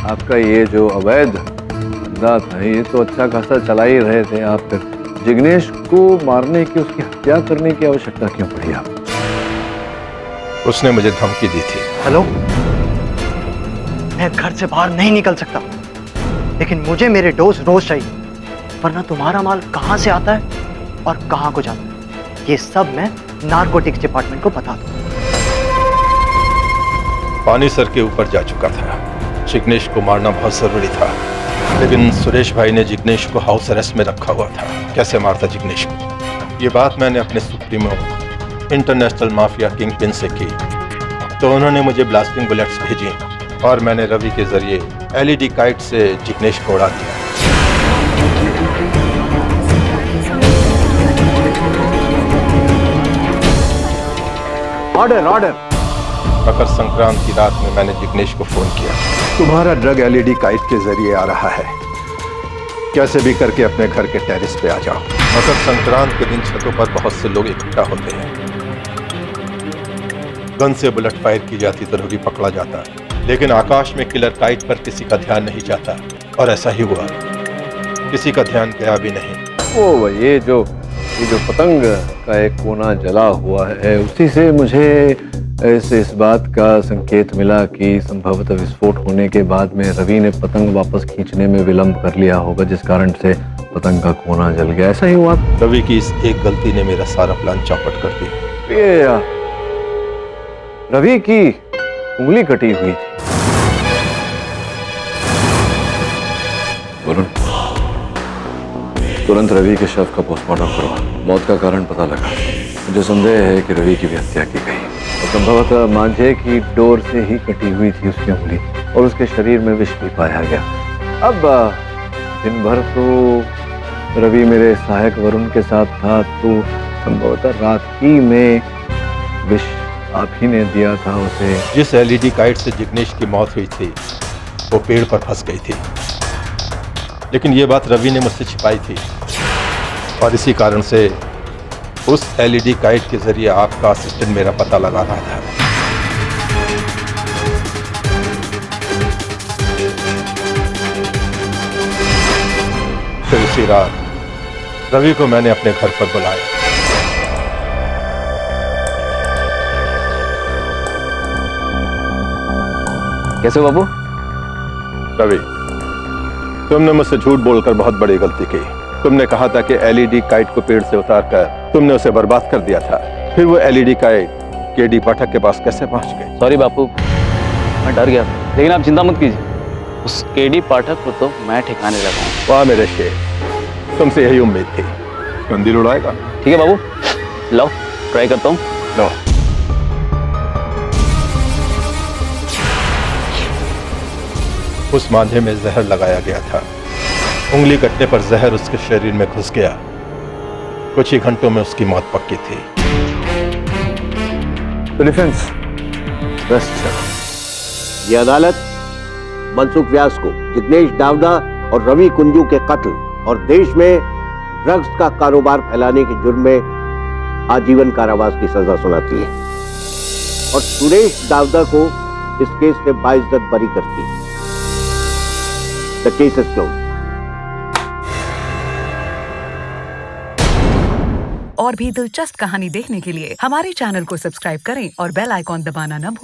D: आपका ये जो अवैध धंधा था, ये तो अच्छा खासा चला ही रहे थे आप, फिर जिग्नेश को मारने की, उसकी हत्या करने की आवश्यकता क्यों पड़ी आप?
A: उसने मुझे धमकी दी थी।
U: हेलो, मैं घर से बाहर नहीं निकल सकता, लेकिन मुझे मेरे डोज रोज चाहिए, वरना तुम्हारा माल कहां से आता है और कहां को जाता है, ये सब मैं नारकोटिक्स डिपार्टमेंट को बता दूं।
A: पानी सर के ऊपर जा चुका था। जिग्नेश को मारना बहुत जरूरी था, लेकिन सुरेश भाई ने जिग्नेश को हाउस अरेस्ट में रखा हुआ था। कैसे मारता जिग्नेश को? ये बात मैंने अपने supremo international mafia king pin से की, तो उन्होंने मुझे ब्लास्टिंग बुलेट्स भेजी और मैंने रवि के जरिए एलईडी काइट से जिग्नेश को उड़ा दिया।
L: Order order.
A: मकर संक्रांत की रात में मैंने जिग्नेश को फोन किया, तुम्हारा ड्रग एलईडी काइट के जरिए आ रहा है, कैसे भी करके अपने घर के टेरेस पे आ जाओ। मकर संक्रांत के दिन छतों पर बहुत से लोग इकट्ठा होते हैं। गन से बुलेट फायर की जाती तो रवि पकड़ा जाता, लेकिन आकाश में किलर काइट पर किसी का ध्यान नहीं जाता, और ऐसा ही हुआ। किसी का ध्यान गया भी नहीं।
D: ओ, ये जो पतंग का एक कोना जला हुआ है, उसी से मुझे इस बात का संकेत मिला कि संभवतः विस्फोट होने के बाद में रवि ने पतंग वापस खींचने में विलंब कर लिया होगा, जिस कारण से पतंग का कोना जल गया। ऐसा ही हुआ।
A: रवि की इस एक गलती ने मेरा सारा प्लान चौपट कर दिया।
D: ये रवि की उंगली कटी हुई थी। वरुण, तुरंत रवि के शव का पोस्टमार्टम करवा। मौत का कारण पता लगा। मुझे संदेह है कि रवि की भी हत्या की गई और संभवतः मांझे की डोर से ही कटी हुई थी उसकी उंगली, और उसके शरीर में विष भी पाया गया। अब दिन भर तो रवि मेरे सहायक वरुण के साथ था, तो संभवतः रात ही में विष आप ही ने दिया था उसे।
A: जिस एलईडी काइट से जिग्नेश की मौत हुई थी वो पेड़ पर फंस गई थी, लेकिन ये बात रवि ने मुझसे छिपाई थी और इसी कारण से उस एलईडी काइट के जरिए आपका असिस्टेंट मेरा पता लगा रहा था। फिर उसी रात रवि को मैंने अपने घर पर बुलाया।
D: कैसे हो बाबू?
A: रवि, तुमने मुझसे झूठ बोलकर बहुत बड़ी गलती की। तुमने कहा था कि एलईडी काइट को पेड़ से उतारकर तुमने उसे बर्बाद कर दिया था। फिर वो एलईडी काइट केडी पाठक के पास कैसे पहुंच गई?
K: सॉरी बापू, मैं डर गया था, लेकिन आप चिंता मत कीजिए, उस केडी पाठक को तो मैं ठिकाने लगाऊंगा।
A: वाह मेरे शेर, तुमसे यही उम्मीद थी। मंदिर उड़ाएगा?
K: ठीक है बाबू, लाओ ट्राई करता हूँ।
A: लो। उस मांझे में जहर लगाया गया था। उंगली कटने पर जहर उसके शरीर में घुस गया। कुछ ही घंटों में उसकी मौत पक्की थी।
L: तो डिफेंस बस ये अदालत मनसुख व्यास को जिग्नेश डावदा और रवि कुंजू के कत्ल और देश में ड्रग्स का कारोबार फैलाने के जुर्म में आजीवन कारावास की सजा सुनाती है और सुरेश डावदा को इस केस से बाइज्जत बरी करती है। The case is closed.
O: और भी दिलचस्प कहानी देखने के लिए हमारे चैनल को सब्सक्राइब करें और बेल आइकॉन दबाना न भूलें।